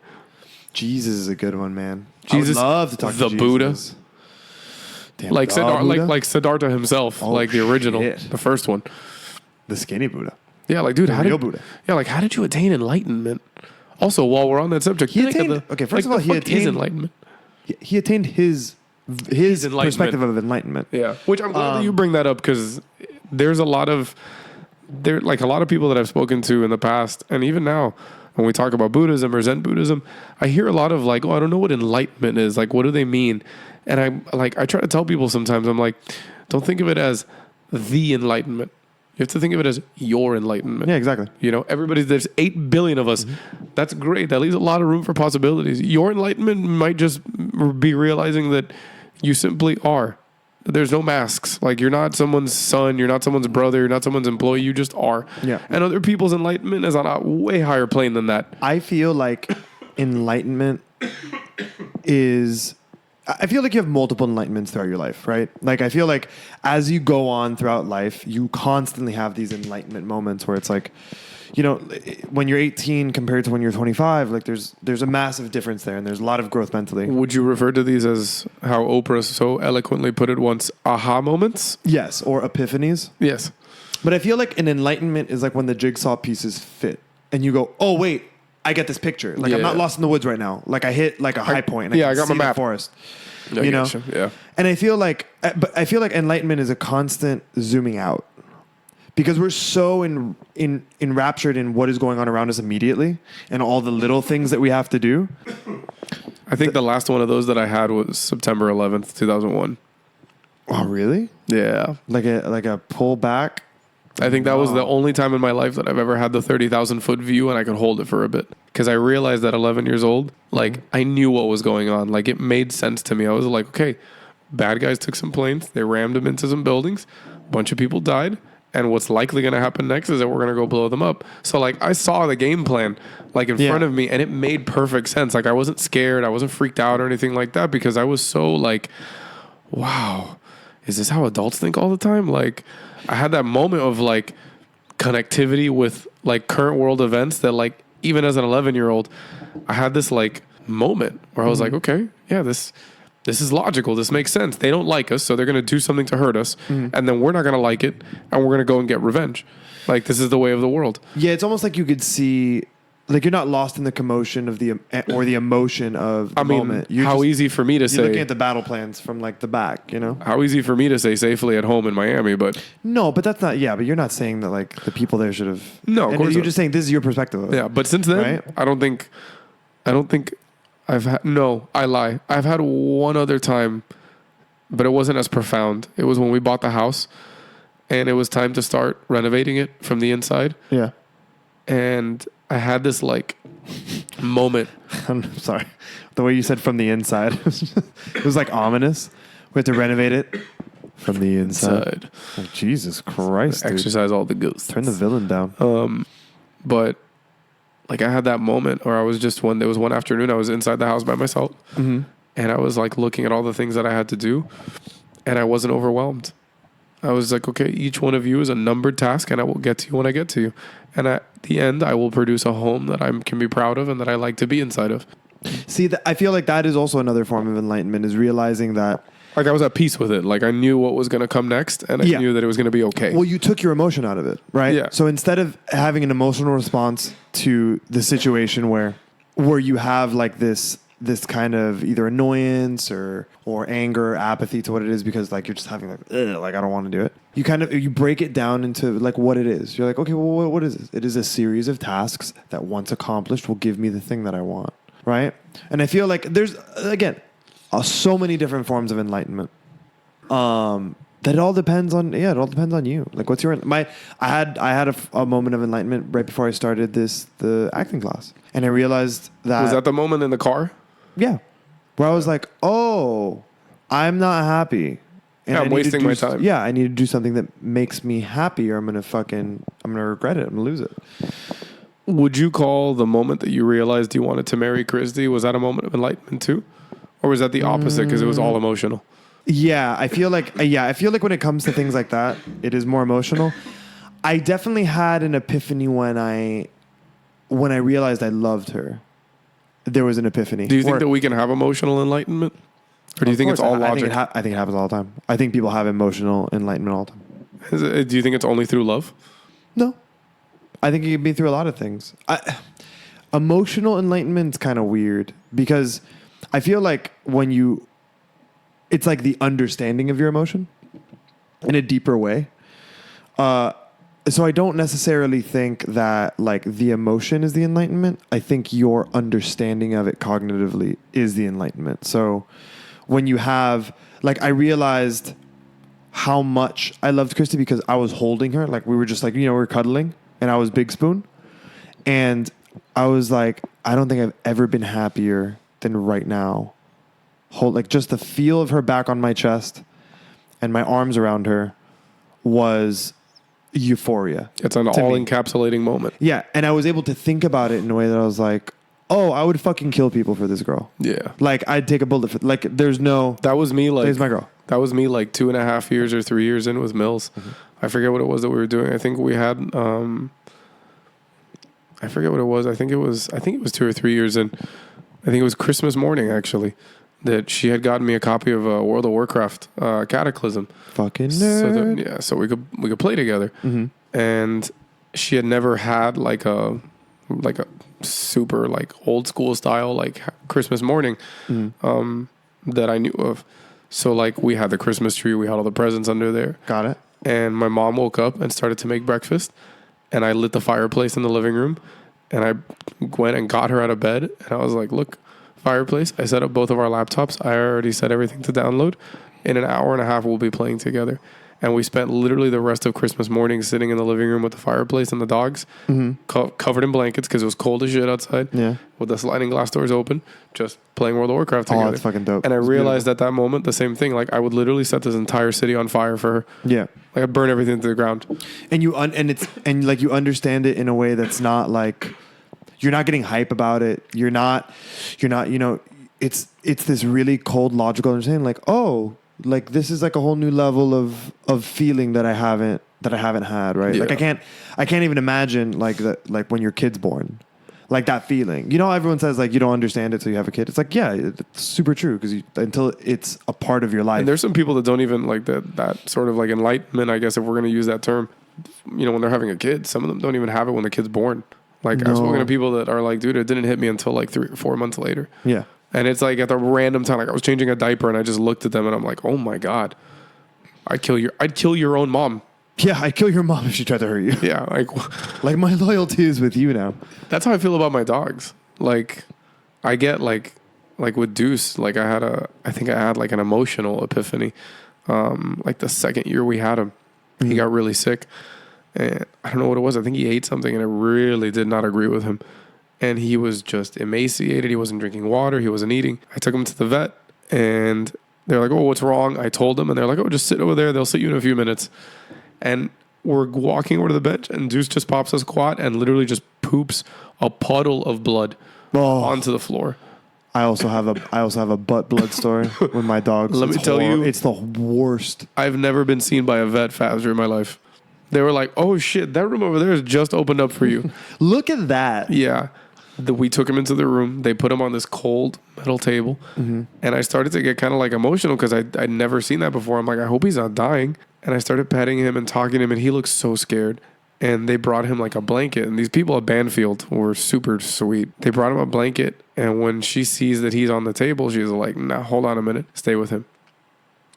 Jesus is a good one, man. Jesus, I would love to talk the to Buddha. Jesus. Damn, Like the Siddhartha, Buddha? like Siddhartha himself, Oh, like the original, shit. the first one. the skinny Buddha. Yeah, like, dude, The how real did Buddha. Yeah, like, how did you attain enlightenment? Also, while we're on that subject, He think of attained- okay, first of all, the he fuck is attained- enlightenment. He attained his enlightenment. perspective of enlightenment. Yeah, which I'm glad that you bring that up because there's a lot of people that I've spoken to in the past, and even now when we talk about Buddhism or Zen Buddhism, I hear a lot of like, oh, I don't know what enlightenment is. Like, what do they mean? And I try to tell people sometimes, I'm like, don't think of it as the enlightenment. You have to think of it as your enlightenment. Yeah, exactly. You know, there's 8 billion of us. That's great. That leaves a lot of room for possibilities. Your enlightenment might just be realizing that you simply are. There's no masks. Like, you're not someone's son, you're not someone's brother, you're not someone's employee, you just are. Yeah. And other people's enlightenment is on a way higher plane than that. I feel like enlightenment is... I feel like you have multiple enlightenments throughout your life, right? Like, I feel like as you go on throughout life, you constantly have these enlightenment moments where it's like, you know, when you're 18 compared to when you're 25, like there's a massive difference there, and there's a lot of growth mentally. Would you refer to these as how Oprah so eloquently put it once, aha moments? Yes, or epiphanies. Yes. But I feel like an enlightenment is like when the jigsaw pieces fit, and you go, oh, wait, I get this picture. Like, I'm Yeah. not lost in the woods right now. Like, I hit like a high point. And yeah, I I got my see the map. forest. I You know? getcha. Yeah. And I feel like enlightenment is a constant zooming out, because we're so enraptured in what is going on around us immediately and all the little things that we have to do. I think the last one of those that I had was September 11th, 2001. Oh, really? Yeah. Like a pull back. I think that was the only time in my life that I've ever had the 30,000 foot view and I could hold it for a bit. Because I realized at 11 years old, like, I knew what was going on. Like, it made sense to me. I was like, okay, bad guys took some planes, they rammed them into some buildings, a bunch of people died, and what's likely going to happen next is that we're going to go blow them up. So, like, I saw the game plan, like, in front of me, and it made perfect sense. Like, I wasn't scared, I wasn't freaked out or anything like that, because I was so, like, wow, is this how adults think all the time? Like, I had that moment of, like, connectivity with, like, current world events that, like, even as an 11-year-old, I had this, like, moment where I was like, okay, yeah, this is logical. This makes sense. They don't like us, so they're going to do something to hurt us, and then we're not going to like it, and we're going to go and get revenge. Like, this is the way of the world. Yeah, it's almost like you could see, like, you're not lost in the commotion of the emotion of the moment. How easy for me to You're say. looking at the battle plans from like the back, you know? How easy for me to say safely at home in Miami, but No, but that's not. Yeah, but you're not saying that like the people there should have. No, of and course you're not. just saying this is your perspective of it. yeah. But since then, Right? I don't think I've had. No, I lie. I've had one other time, but it wasn't as profound. It was when we bought the house, and it was time to start renovating it from the inside, Yeah. and I had this like moment. I'm sorry. The way you said from the inside, it was like ominous. We had to renovate it from the inside. Oh, Jesus Christ, dude. Exercise all the ghosts. Turn the villain down. But like I had that moment where I was just there was one afternoon I was inside the house by myself, and and I was like looking at all the things that I had to do, and I wasn't overwhelmed. I was like, okay, each one of you is a numbered task, and I will get to you when I get to you. And at the end, I will produce a home that I can be proud of and that I like to be inside of. See, I feel like that is also another form of enlightenment, is realizing that... Like, I was at peace with it. Like, I knew what was going to come next, and I knew that it was going to be okay. Well, you took your emotion out of it, right? Yeah. So instead of having an emotional response to the situation where you have like this kind of either annoyance or anger, apathy to what it is, because like you're just having like, I don't want to do it. You break it down into like what it is. You're like, okay, well, what is this? It is a series of tasks that once accomplished will give me the thing that I want, right? And I feel like there's, again, so many different forms of enlightenment. That it all depends on you. Like, what's your I had a moment of enlightenment right before I started the acting class, and I realized that... Was that the moment in the car? Yeah, where I was like, oh, I'm not happy. And I'm wasting my time. Yeah, I need to do something that makes me happy, or I'm gonna regret it. I'm gonna lose it. Would you call the moment that you realized you wanted to marry Christy, was that a moment of enlightenment too? Or was that the opposite because it was all emotional? Yeah, I feel like when it comes to things like that, it is more emotional. I definitely had an epiphany when I realized I loved her. There was an epiphany. Do you think that we can have emotional enlightenment? Or do you think it's all logic? I think it happens all the time. I think people have emotional enlightenment all the time. Do you think it's only through love? No. I think it can be through a lot of things. Emotional enlightenment is kind of weird because I feel like it's like the understanding of your emotion in a deeper way. So I don't necessarily think that like the emotion is the enlightenment. I think your understanding of it cognitively is the enlightenment. So when you have, like, I realized how much I loved Christy because I was holding her. Like, we were just like, we were cuddling and I was Big Spoon. And I was like, I don't think I've ever been happier than right now. Like, just the feel of her back on my chest and my arms around her was euphoria. It's an all-encapsulating moment. Yeah, and I was able to think about it in a way that I was like, oh, I would fucking kill people for this girl. Yeah. Like, I'd take a bullet for... Like, there's no... That was me, like... There's my girl. That was me, like, 2.5 years or 3 years in with Mills. Mm-hmm. I forget what it was that we were doing. I think we had... I forget what it was. I think it was 2 or 3 years in. I think it was Christmas morning, actually, that she had gotten me a copy of World of Warcraft Cataclysm. Fucking nerd. So we could play together. Mm-hmm. And she had never had like a super like old school style like Christmas morning that I knew of. So like we had the Christmas tree, we had all the presents under there. Got it. And my mom woke up and started to make breakfast, and I lit the fireplace in the living room, and I went and got her out of bed, and I was like, look, fireplace. I set up both of our laptops. I already set everything to download. In an hour and a half, we'll be playing together. And we spent literally the rest of Christmas morning sitting in the living room with the fireplace and the dogs, covered in blankets because it was cold as shit outside. Yeah, with the sliding glass doors open, just playing World of Warcraft together. Oh, that's fucking dope. And I realized at that moment the same thing. Like, I would literally set this entire city on fire for her. Yeah, like I'd burn everything to the ground. And you understand it in a way that's not like you're not getting hype about it. You're not. It's this really cold, logical understanding. Like, oh. Like, this is like a whole new level of feeling that I haven't had, right? Yeah. Like I can't even imagine like when your kid's born, like that feeling. Everyone says like you don't understand it till you have a kid. It's like, yeah, it's super true because until it's a part of your life. And there's some people that don't even like that sort of like enlightenment, I guess, if we're going to use that term. When they're having a kid, some of them don't even have it when the kid's born. Like, I've spoken to people that are like, dude, it didn't hit me until like 3 or 4 months later. Yeah. And it's like at the random time, like I was changing a diaper and I just looked at them and I'm like, oh my God, I'd kill your own mom. Yeah, I'd kill your mom if she tried to hurt you. Yeah. Like my loyalty is with you now. That's how I feel about my dogs. Like I get like with Deuce, like I think I had like an emotional epiphany. Like the second year we had him, he got really sick and I don't know what it was. I think he ate something and I really did not agree with him. And he was just emaciated. He wasn't drinking water. He wasn't eating. I took him to the vet, and they're like, oh, what's wrong? I told them, and they're like, oh, just sit over there. They'll sit you in a few minutes. And we're walking over to the bench, and Deuce just pops a squat and literally just poops a puddle of blood onto the floor. I also have a butt blood story with my dogs. Let me tell you, it's the worst. I've never been seen by a vet faster in my life. They were like, "Oh shit, that room over there is just opened up for you." Look at that. Yeah. We took him into the room. They put him on this cold metal table. And I started to get kind of like emotional because I'd never seen that before. I'm like, I hope he's not dying. And I started petting him and talking to him, and he looked so scared. And they brought him like a blanket. And these people at Banfield were super sweet. They brought him a blanket. And when she sees that he's on the table, she's like, nah, hold on a minute. Stay with him.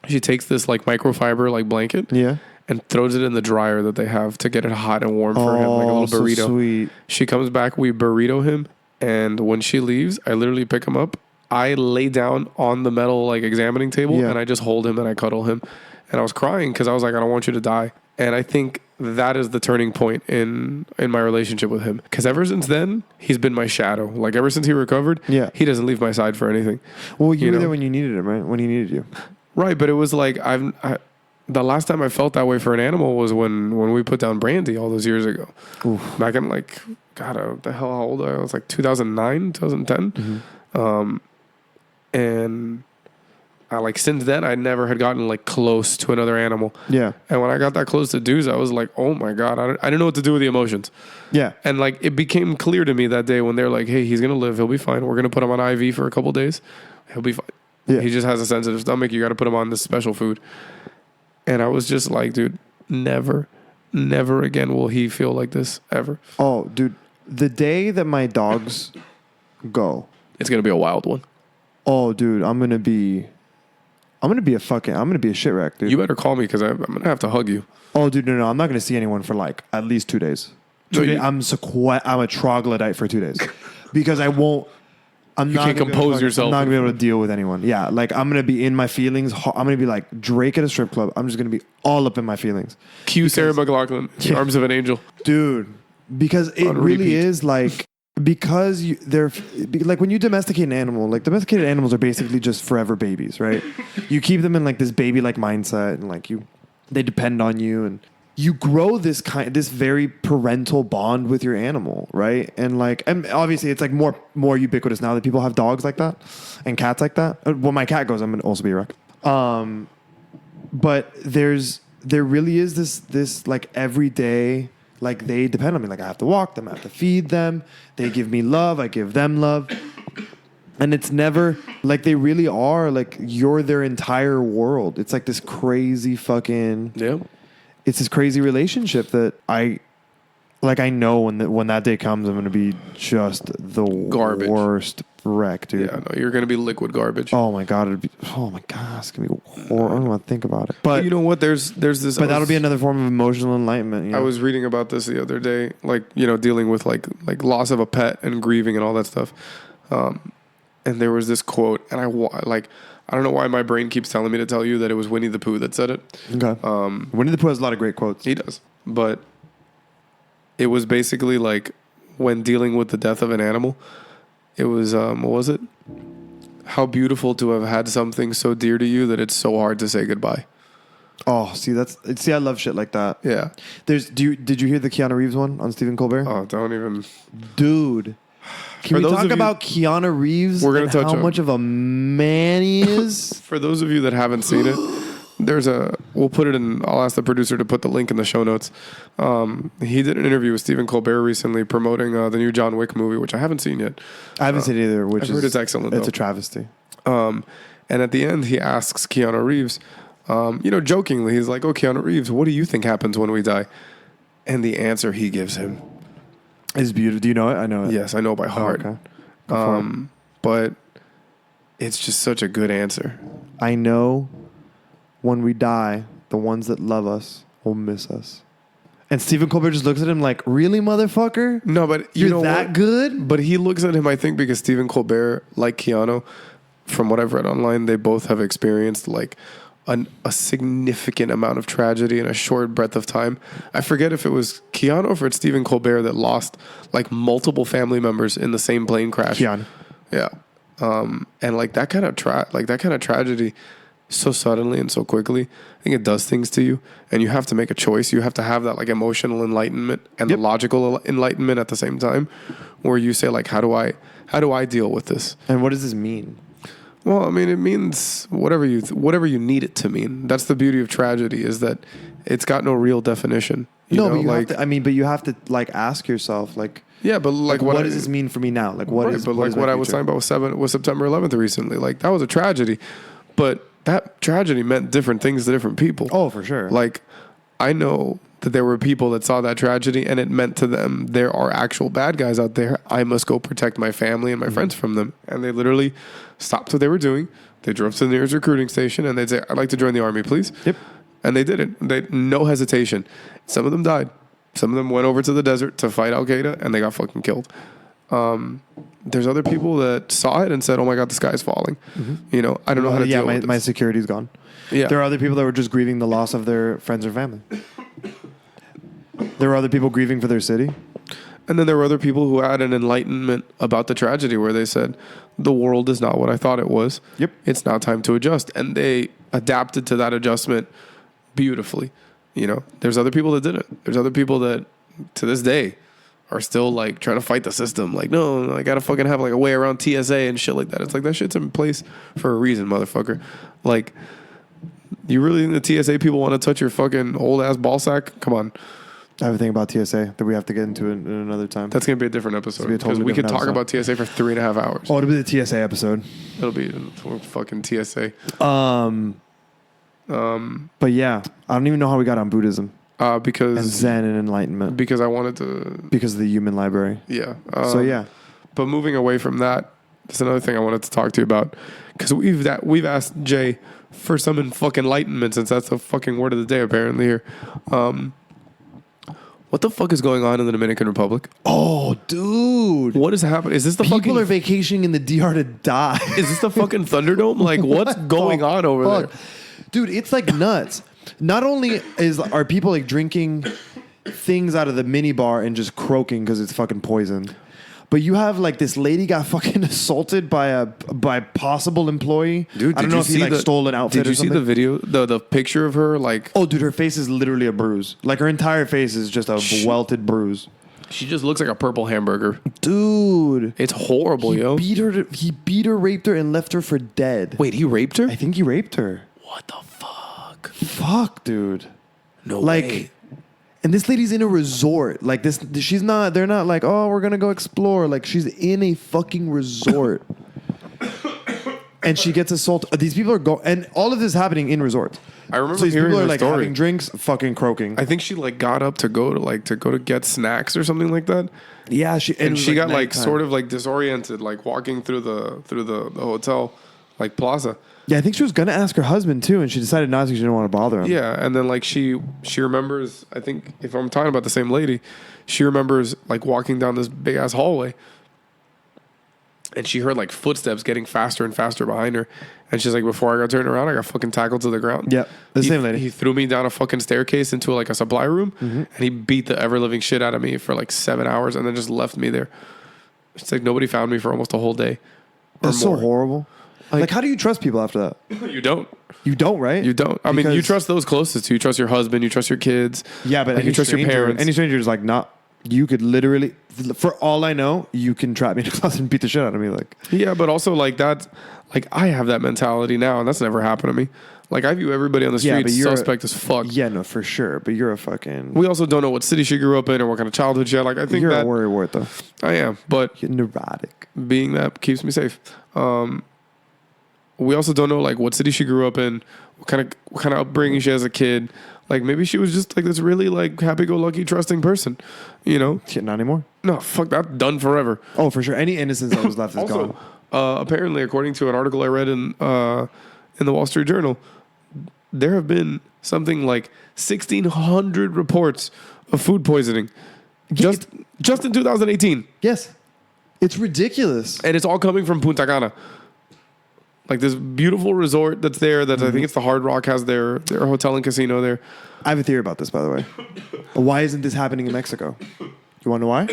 She takes this like microfiber like blanket. Yeah. And throws it in the dryer that they have to get it hot and warm for him, like a little burrito. So sweet. She comes back, we burrito him, and when she leaves, I literally pick him up. I lay down on the metal like examining table, and I just hold him and I cuddle him. And I was crying because I was like, I don't want you to die. And I think that is the turning point in my relationship with him. Because ever since then, he's been my shadow. Like ever since he recovered, he doesn't leave my side for anything. Well, you were there when you needed him, right? When he needed you. Right, but it was like the last time I felt that way for an animal was when we put down Brandy all those years ago. Oof. Back in like, God, the hell, how old I was? Like 2009, 2010. And I like since then I never had gotten like close to another animal. Yeah. And when I got that close to Deuce, I was like, oh my God, I didn't know what to do with the emotions. Yeah. And like it became clear to me that day when they're like, hey, he's gonna live, he'll be fine. We're gonna put him on IV for a couple days. He'll be fine. Yeah. He just has a sensitive stomach. You got to put him on this special food. And I was just like, dude, never again will he feel like this ever. Oh, dude, the day that my dogs go, it's gonna be a wild one. Oh, dude, I'm gonna be a shit wreck, dude. You better call me because I'm gonna have to hug you. Oh, dude, no, I'm not gonna see anyone for like at least 2 days. I'm a troglodyte for 2 days because I won't. You can't compose yourself. I'm not gonna be able to deal with anyone. Yeah, like I'm gonna be in my feelings. I'm gonna be like Drake at a strip club. I'm just gonna be all up in my feelings. Cue Sarah McLachlan, Arms of an Angel, dude. Because it really is like they're like when you domesticate an animal. Like domesticated animals are basically just forever babies, right? You keep them in like this baby-like mindset, and like they depend on you, and you grow this very parental bond with your animal, right? And obviously it's like more ubiquitous now that people have dogs like that and cats like that. When my cat goes, I'm gonna also be a wreck. But there really is this like everyday, like they depend on me. Like I have to walk them, I have to feed them. They give me love, I give them love. And it's never like they really are like you're their entire world. It's like this crazy fucking It's this crazy relationship that I know when that day comes, I'm going to be just the garbage. Worst wreck, dude. Yeah, no, you're going to be liquid garbage. Oh my God, it's going to be horrible. I don't want to think about it. But you know what? There's this. But that'll be another form of emotional enlightenment. You know? I was reading about this the other day, like, you know, dealing with like loss of a pet and grieving and all that stuff. And there was this quote, and I don't know why my brain keeps telling me to tell you that it was Winnie the Pooh that said it. Okay. Winnie the Pooh has a lot of great quotes. He does. But it was basically like when dealing with the death of an animal, it was, what was it? How beautiful to have had something so dear to you that it's so hard to say goodbye. Oh, see, I love shit like that. Yeah. Did you hear the Keanu Reeves one on Stephen Colbert? Oh, don't even. Dude. Can we talk about Keanu Reeves and how much of a man he is? For those of you that haven't seen it, we'll put it in, I'll ask the producer to put the link in the show notes. He did an interview with Stephen Colbert recently promoting the new John Wick movie, which I haven't seen yet. I haven't seen it either, I've heard it's excellent. It's a travesty. And at the end, he asks Keanu Reeves, jokingly, he's like, oh, Keanu Reeves, what do you think happens when we die? And the answer he gives him is beautiful. Do you know it? I know it. Yes, I know it by heart. Oh, okay. But it's just such a good answer. I know when we die, the ones that love us will miss us. And Stephen Colbert just looks at him like, really, motherfucker? No, but you're that good? But he looks at him, I think, because Stephen Colbert, like Keanu, from what I've read online, they both have experienced like a significant amount of tragedy in a short breadth of time. I forget if it was Keanu or if it's Stephen Colbert that lost like multiple family members in the same plane crash. Keanu. Yeah. And like that kind of tragedy so suddenly and so quickly, I think it does things to you, and you have to make a choice. You have to have that like emotional enlightenment and the logical enlightenment at the same time, where you say like, how do I deal with this? And what does this mean? Well, I mean, it means whatever you need it to mean. That's the beauty of tragedy, is that it's got no real definition. But you have to. I mean, but you have to like ask yourself, like, yeah, but like what does this mean for me now? Like, what is? But like what I was talking about was September 11th recently. Like that was a tragedy, but that tragedy meant different things to different people. Oh, for sure. Like I know that there were people that saw that tragedy and it meant to them, there are actual bad guys out there. I must go protect my family and my friends from them. And they literally stopped what they were doing. They drove to the nearest recruiting station and they'd say, I'd like to join the army, please. Yep. And they did it. They no hesitation. Some of them died. Some of them went over to the desert to fight Al Qaeda and they got fucking killed. There's other people that saw it and said, oh my God, the sky's falling. You know, I don't know how to deal with this. My security's gone. Yeah. There are other people that were just grieving the loss of their friends or family. There were other people grieving for their city. And then there were other people who had an enlightenment about the tragedy where they said, the world is not what I thought it was. Yep. It's now time to adjust. And they adapted to that adjustment beautifully. You know, there's other people that didn't. There's other people that to this day are still like trying to fight the system. Like, no, I got to fucking have like a way around TSA and shit like that. It's like that shit's in place for a reason, motherfucker. Like, you really think the TSA people want to touch your fucking old ass ball sack? Come on. I have a thing about TSA that we have to get into in another time. That's going to be a different episode. Be a totally because we could talk episode. about TSA for 3.5 hours. Oh, it'll be the TSA episode. It'll be fucking TSA. But yeah, I don't even know how we got on Buddhism Because and Zen and Enlightenment. Because I wanted to. Because of the Human Library. Yeah. So yeah. But moving away from that, there's another thing I wanted to talk to you about. Because we've asked Jay for some fucking enlightenment, since that's the fucking word of the day apparently here. What the fuck is going on in the Dominican Republic? Oh, dude. What is happening? Is this the People are vacationing in the DR to die. Is this the fucking Thunderdome? Like, what's going on over there? Dude, it's like nuts. Not only are people like drinking things out of the mini bar and just croaking because it's fucking poison, but you have like this lady got fucking assaulted by a possible employee. Dude, I don't know if he like stole an outfit. Did you see the video, the picture of her? Like, oh, dude, her face is literally a bruise. Like her entire face is just a welted bruise. She just looks like a purple hamburger. Dude, it's horrible, yo. He beat her, raped her, and left her for dead. Wait, he raped her? I think he raped her. What the fuck? Fuck, dude. No way. And this lady's in a resort. Like this, they're not like, oh, we're going to go explore. Like she's in a fucking resort. And she gets assaulted. These people are and all of this is happening in resorts. I remember so these hearing people are her like story. having drinks, fucking croaking. I think she like got up to go to get snacks or something like that. Yeah, she got like sort of like disoriented, like walking through the hotel like plaza. Yeah, I think she was gonna ask her husband too, and she decided not to. She didn't want to bother him. Yeah, and then like she remembers. I think if I'm talking about the same lady, she remembers like walking down this big ass hallway, and she heard like footsteps getting faster and faster behind her, and she's like, before I got turned around, I got fucking tackled to the ground. Yeah, the same lady. He threw me down a fucking staircase into like a supply room, and he beat the ever living shit out of me for like 7 hours, and then just left me there. It's like nobody found me for almost a whole day. That's so horrible. Like, how do you trust people after that? You don't. You don't, right? You don't. I mean, you trust those closest to you. You trust your husband. You trust your kids. Yeah, but like, you trust your parents. Any stranger is like not. You could literally, for all I know, you can trap me in a closet and beat the shit out of me. Like, yeah, but also like that. Like I have that mentality now, and that's never happened to me. Like I view everybody on the street suspect as fuck. Yeah, no, for sure. But you're a fucking. We also don't know what city she grew up in or what kind of childhood she had. Like I think you're that a worrywart though. I am, but you're neurotic. Being that keeps me safe. We also don't know like what city she grew up in, what kind of upbringing she has as a kid. Like maybe she was just like this really like happy-go-lucky, trusting person, you know? Shit, not anymore. No, fuck that, done forever. Oh, for sure. Any innocence that was left is also, gone. Apparently, according to an article I read in the Wall Street Journal, there have been something like 1,600 reports of food poisoning just in 2018. Yes, it's ridiculous, and it's all coming from Punta Cana. Like this beautiful resort that's there. That I think it's the Hard Rock has their hotel and casino there. I have a theory about this, by the way. Why isn't this happening in Mexico? You want to know why?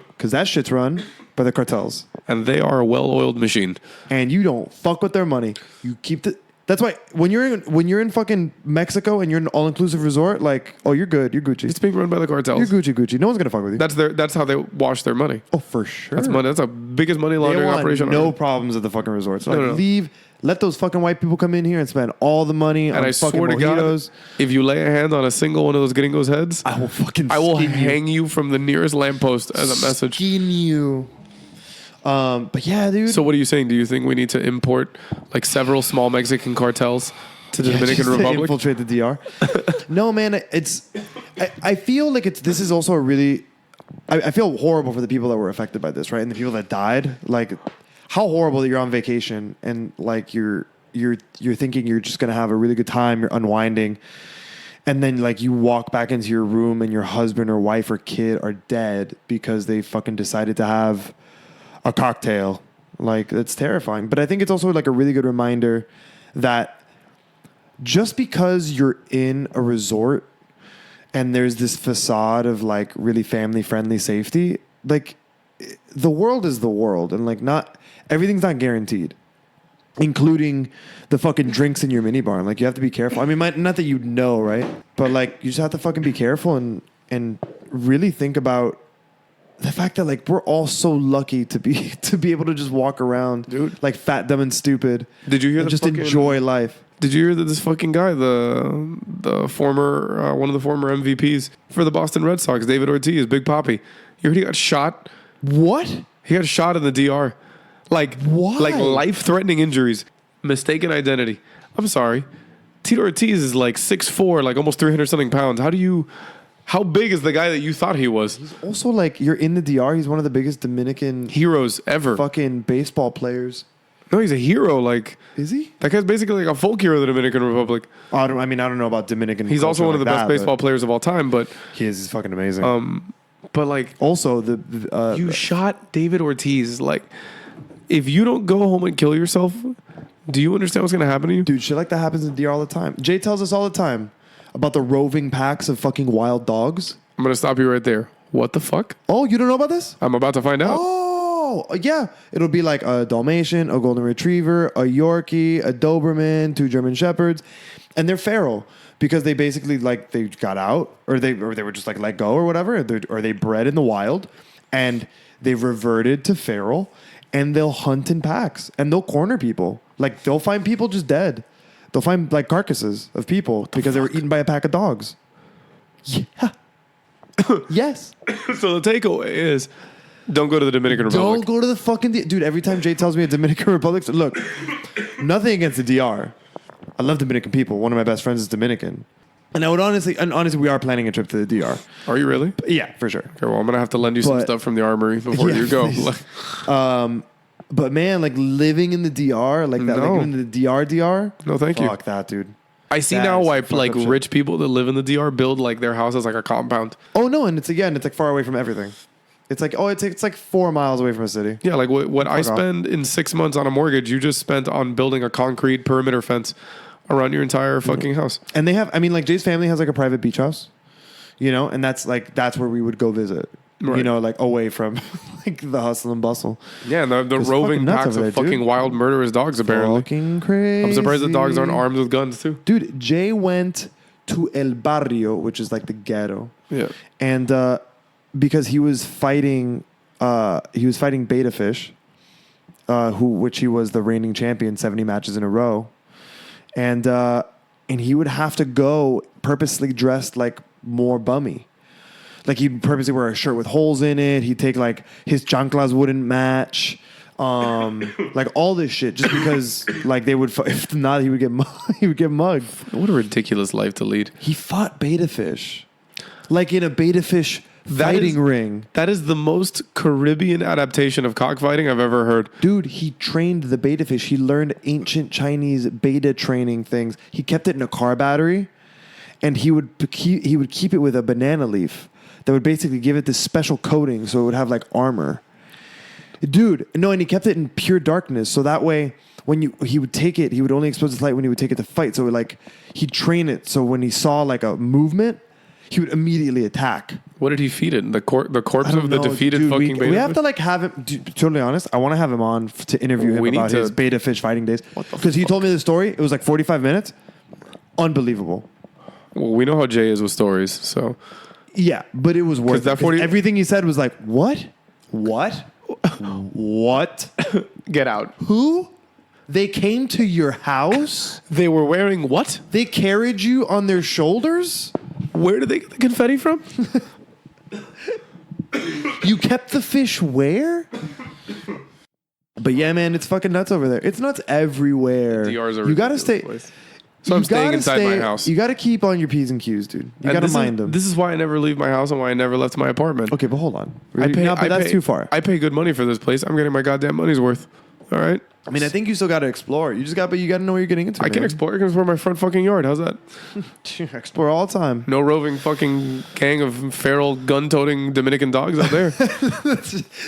Because that shit's run by the cartels, and they are a well-oiled machine. And you don't fuck with their money. You keep That's why when you're in fucking Mexico and you're in an all-inclusive resort, like, oh, you're good. You're Gucci. It's being run by the cartels. You're Gucci. No one's going to fuck with you. That's how they wash their money. Oh, for sure. That's money. That's the biggest money They laundering want operation. no on earth. problems at the fucking resorts. No. Leave. Let those fucking white people come in here and spend all the money on And I fucking swear to mojitos. God, if you lay a hand on a single one of those gringos' heads, I will fucking I will skin you. hang you from the nearest lamppost as a message. Skin you. But yeah, dude. So what are you saying? Do you think we need to import like several small Mexican cartels to the Dominican just to Republic? infiltrate the DR. No, man, I feel like this is also a really, I feel horrible for the people that were affected by this, right? And the people that died. Like, how horrible that you're on vacation and like you're thinking you're just gonna have a really good time, you're unwinding, and then like you walk back into your room and your husband or wife or kid are dead because they fucking decided to have a cocktail. Like, that's terrifying. But I think it's also like a really good reminder that just because you're in a resort and there's this facade of like really family friendly safety, like the world is the world, and like not everything's not guaranteed, including the fucking drinks in your minibar. And like you have to be careful. I mean, not that you know, right? But like you just have to fucking be careful and really think about the fact that like we're all so lucky to be able to just walk around, dude, like fat, dumb, and stupid. Did you hear and the just fucking, enjoy life? Did you hear that this fucking guy, the former one of the former MVPs for the Boston Red Sox, David Ortiz, Big Papi, you heard he got shot? What? He got shot in the DR. Like, why? Like life-threatening injuries, mistaken identity. I'm sorry. Tito Ortiz is like 6'4", like almost 300 something pounds. How big is the guy that you thought he was? He's also like, you're in the DR. He's one of the biggest Dominican heroes ever. Fucking baseball players. No, he's a hero. Like, is he? That guy's basically like a folk hero of the Dominican Republic. I don't know about Dominican. He's also one of the best baseball players of all time. But he is. He's fucking amazing. But like, also you shot David Ortiz. Like, if you don't go home and kill yourself, do you understand what's gonna happen to you, dude? Shit like that happens in DR all the time. Jay tells us all the time about the roving packs of fucking wild dogs. I'm gonna stop you right there. What the fuck? Oh, you don't know about this? I'm about to find out. Oh, yeah. It'll be like a Dalmatian, a Golden Retriever, a Yorkie, a Doberman, 2 German Shepherds, and they're feral because they basically like they got out or they were just like let go or whatever, or they bred in the wild and they've reverted to feral, and they'll hunt in packs and they'll corner people. Like they'll find people just dead. They'll find like carcasses of people because they were eaten by a pack of dogs. Yeah. Yes. So the takeaway is, don't go to the Dominican Republic. Don't go to the fucking dude. Every time Jay tells me a Dominican Republic, so look, nothing against the DR. I love Dominican people. One of my best friends is Dominican, and I would honestly, we are planning a trip to the DR. Are you really? Yeah, for sure. Okay, well, I'm gonna have to lend you some stuff from the armory before you go. But man, like living in the DR, like that, like in the DR. No, thank you. Fuck that, dude. I see now why like rich people that live in the DR build like their house as like a compound. Oh no, and it's like far away from everything. It's like it's like 4 miles away from a city. Yeah, like what I spend in 6 months on a mortgage, you just spent on building a concrete perimeter fence around your entire fucking house. And they have, I mean, like Jay's family has like a private beach house, you know, and that's where we would go visit. Right. You know, like away from like the hustle and bustle. Yeah, and the roving packs of fucking wild murderous dogs, apparently. Fucking crazy. I'm surprised the dogs aren't armed with guns, too. Dude, Jay went to El Barrio, which is like the ghetto. Yeah. And because he was fighting Beta Fish, which he was the reigning champion, 70 matches in a row. And he would have to go purposely dressed like more bummy. Like he'd purposely wear a shirt with holes in it. He'd take like his chanclas wouldn't match, like all this shit, just because like they would. If not, he would get mugged. What a ridiculous life to lead. He fought beta fish, like in a beta fish fighting ring. That is the most Caribbean adaptation of cockfighting I've ever heard. Dude, he trained the beta fish. He learned ancient Chinese beta training things. He kept it in a car battery, and he would keep it with a banana leaf that would basically give it this special coating so it would have like armor. Dude, no, and he kept it in pure darkness. So that way, when he would take it, he would only expose its light when he would take it to fight. So like he'd train it so when he saw like a movement, he would immediately attack. What did he feed it? The corpse of the defeated dude, fucking beta we have fish? to like have him. Dude, totally honest, I want to have him on to interview him We need about to- his beta fish fighting days What the because he told me the story. It was like 45 minutes. Unbelievable. Well, we know how Jay is with stories, so Yeah, but it was worth it. that 40 Everything he said was like, what? What? What? get out. Who? They came to your house? They were wearing what? They carried you on their shoulders? Where did they get the confetti from? You kept the fish where? But yeah, man, it's fucking nuts over there. It's nuts everywhere. DR's a You gotta ridiculous stay. place. So I'm staying inside my house. You gotta keep on your P's and Q's, dude. You And gotta this mind them. This is why I never leave my house and why I never left my apartment. Okay, but hold on. I pay, No, but that's too far. I pay good money for this place. I'm getting my goddamn money's worth. All right. I mean, I think you still gotta explore. You just but you gotta know what you're getting into. I can man. explore. I can explore my front fucking yard. How's that? Explore all the time. No roving fucking gang of feral gun-toting Dominican dogs out there.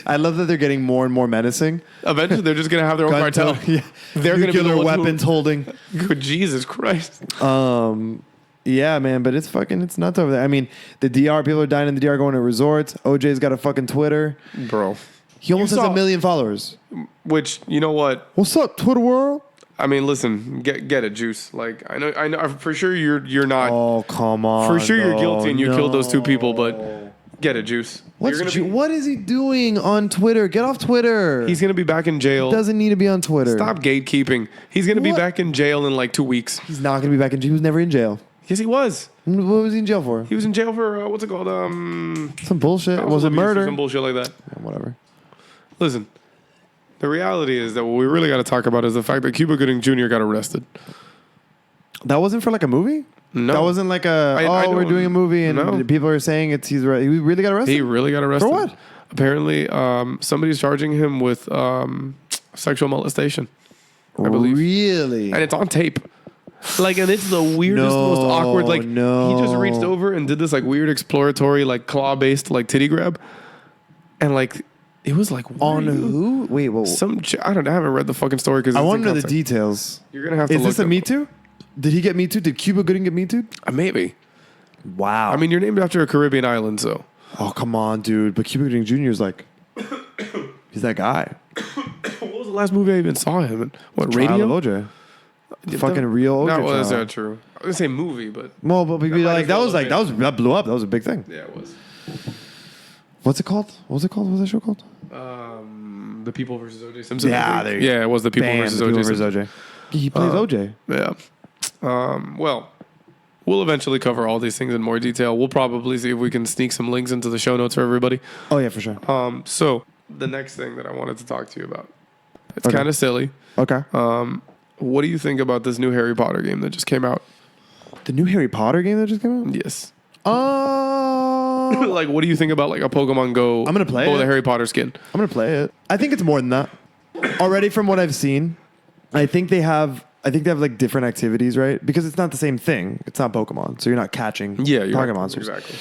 I love that they're getting more and more menacing. Eventually, they're just gonna have their own cartel. Yeah. They're gonna be the Nuclear ones who- weapons holding. Good Jesus Christ. Yeah, man, but it's nuts over there. I mean, the DR, people are dying in the DR going to resorts. OJ's got a fucking Twitter. Bro. He almost has saw- 1 million followers. Which, you know what? What's up, Twitter world? I mean, listen, get it, Juice. Like, I know, for sure you're not. Oh, come on. For sure you're no, guilty and you killed those two people, no. but get it, Juice. You're gonna be- What is he doing on Twitter? Get off Twitter. He's gonna be back in jail. Doesn't need to be on Twitter. Stop gatekeeping. He's gonna be What? back in jail in like 2 weeks. He's not going to be back in jail. He was never in jail. Yes, he was. What was he in jail for? He was in jail for what's it called? Some bullshit. Was it abuse or murder? Some bullshit like that. Yeah, whatever. Listen, the reality is that what we really got to talk about is the fact that Cuba Gooding Jr. got arrested. That wasn't for like a movie? No, That wasn't like I we're don't- doing a movie and no. people are saying he really got arrested? he really got arrested. For what? Apparently, somebody's charging him with sexual molestation. I believe, Really? and it's on tape. Like, and it's the weirdest, No, most awkward. Like, no. he just reached over and did this like weird exploratory, like claw-based, like titty grab, and like it was like On what are you- who? Wait, well, I don't know. I haven't read the fucking story because I want to know the details. You're gonna have to. Is look this a up- Me Too? Did he get Me Too? Did Cuba Gooding get Me Too? Maybe. Wow. I mean, you're named after a Caribbean island, so. oh, come on, dude. But Cuba Gooding Jr. is like, he's that guy. What was the last movie I even saw him in? What, Trial Radio? of OJ. The fucking real OJ That was trial. not true. I was gonna say movie, but Well, but might like as that well was have like that blew up. That was a big thing. yeah, it was. What's it called? What was it called? What was that show called? The People versus OJ Simpson. Yeah, I think. there you Yeah, it was the People Bam, versus the People OJ versus Simpson. OJ. He plays OJ. Yeah. Well, we'll eventually cover all these things in more detail. We'll probably see if we can sneak some links into the show notes for everybody. Oh yeah, for sure. So the next thing that I wanted to talk to you about, it's Okay. kind of silly. Okay. What do you think about this new Harry Potter game that just came out? The new Harry Potter game that just came out. Yes. Oh, Like, what do you think about like a Pokemon Go? I'm gonna play with it. a Harry Potter skin. I'm gonna play it. I think it's more than that. Already from what I've seen, I think they have like different activities, right? Because it's not the same thing. It's not Pokemon, so you're not catching Yeah, target monsters. Exactly.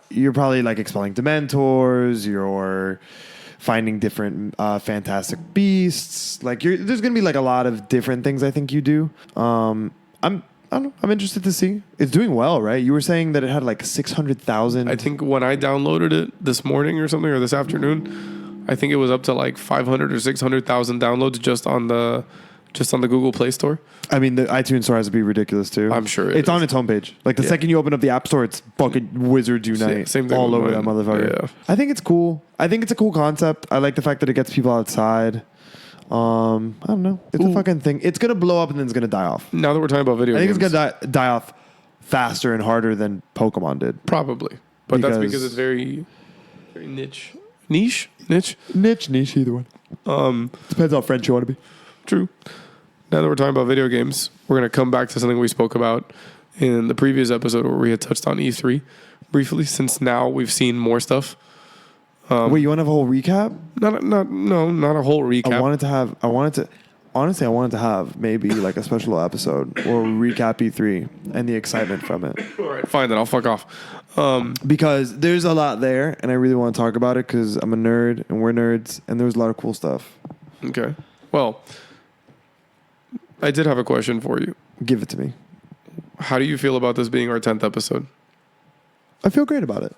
You're probably like expelling Dementors. You're finding different fantastic beasts. Like there's gonna be like a lot of different things. I think you do. I don't know. I'm interested to see. It's doing well, right? You were saying that it had like 600,000. I think when I downloaded it this morning or something, or this afternoon, I think it was up to like 500 or 600,000 downloads just on the Google Play Store. I mean, the iTunes store has to be ridiculous too. I'm sure it's it on is. its homepage. Like the Yeah. second you open up the App Store, it's fucking Wizards Unite same thing all with over that mine. motherfucker. Yeah. I think it's cool. I think it's a cool concept. I like the fact that it gets people outside. I don't know. It's a fucking thing. It's gonna blow up and then it's gonna die off. Now that we're talking about video I think games, it's gonna die off faster and harder than Pokemon did. probably, but that's Because- because it's very niche. Niche. Niche, either one. Depends how French you want to be. True. Now that we're talking about video games, we're going to come back to something we spoke about in the previous episode where we had touched on E3 briefly, since now we've seen more stuff. Wait, you want to have a whole recap? Not a whole recap. I wanted to have maybe like a special episode or recap E3 and the excitement from it. All right, fine, then I'll fuck off. Because there's a lot there and I really want to talk about it because I'm a nerd and we're nerds and there was a lot of cool stuff. Okay. Well, I did have a question for you. Give it to me. How do you feel about this being our 10th episode? I feel great about it.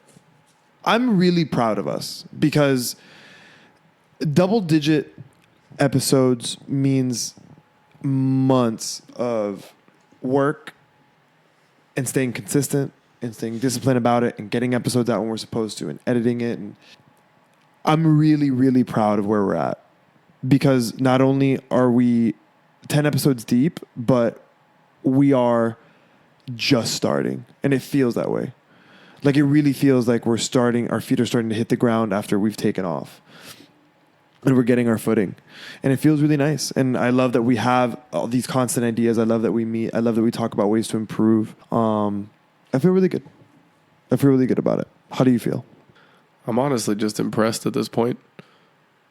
I'm really proud of us because double-digit episodes means months of work and staying consistent and staying disciplined about it and getting episodes out when we're supposed to and editing it. And I'm really, really proud of where we're at because not only are we 10 episodes deep, but we are just starting, and it feels that way. Like, it really feels like our feet are starting to hit the ground after we've taken off. And we're getting our footing. And it feels really nice. And I love that we have all these constant ideas. I love that we meet. I love that we talk about ways to improve. I feel really good. I feel really good about it. How do you feel? I'm honestly just impressed at this point.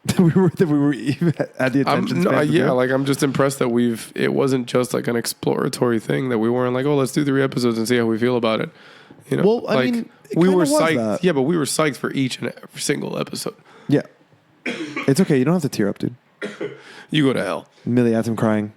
that we were even at the attention span. Like, I'm just impressed that it wasn't just like an exploratory thing, that we weren't like, oh, let's do 3 episodes and see how we feel about it. You know, well, I mean, we were psyched. That. Yeah, but we were psyched for each and every single episode. Yeah. It's okay. You don't have to tear up, dude. You go to hell. Millie had him crying.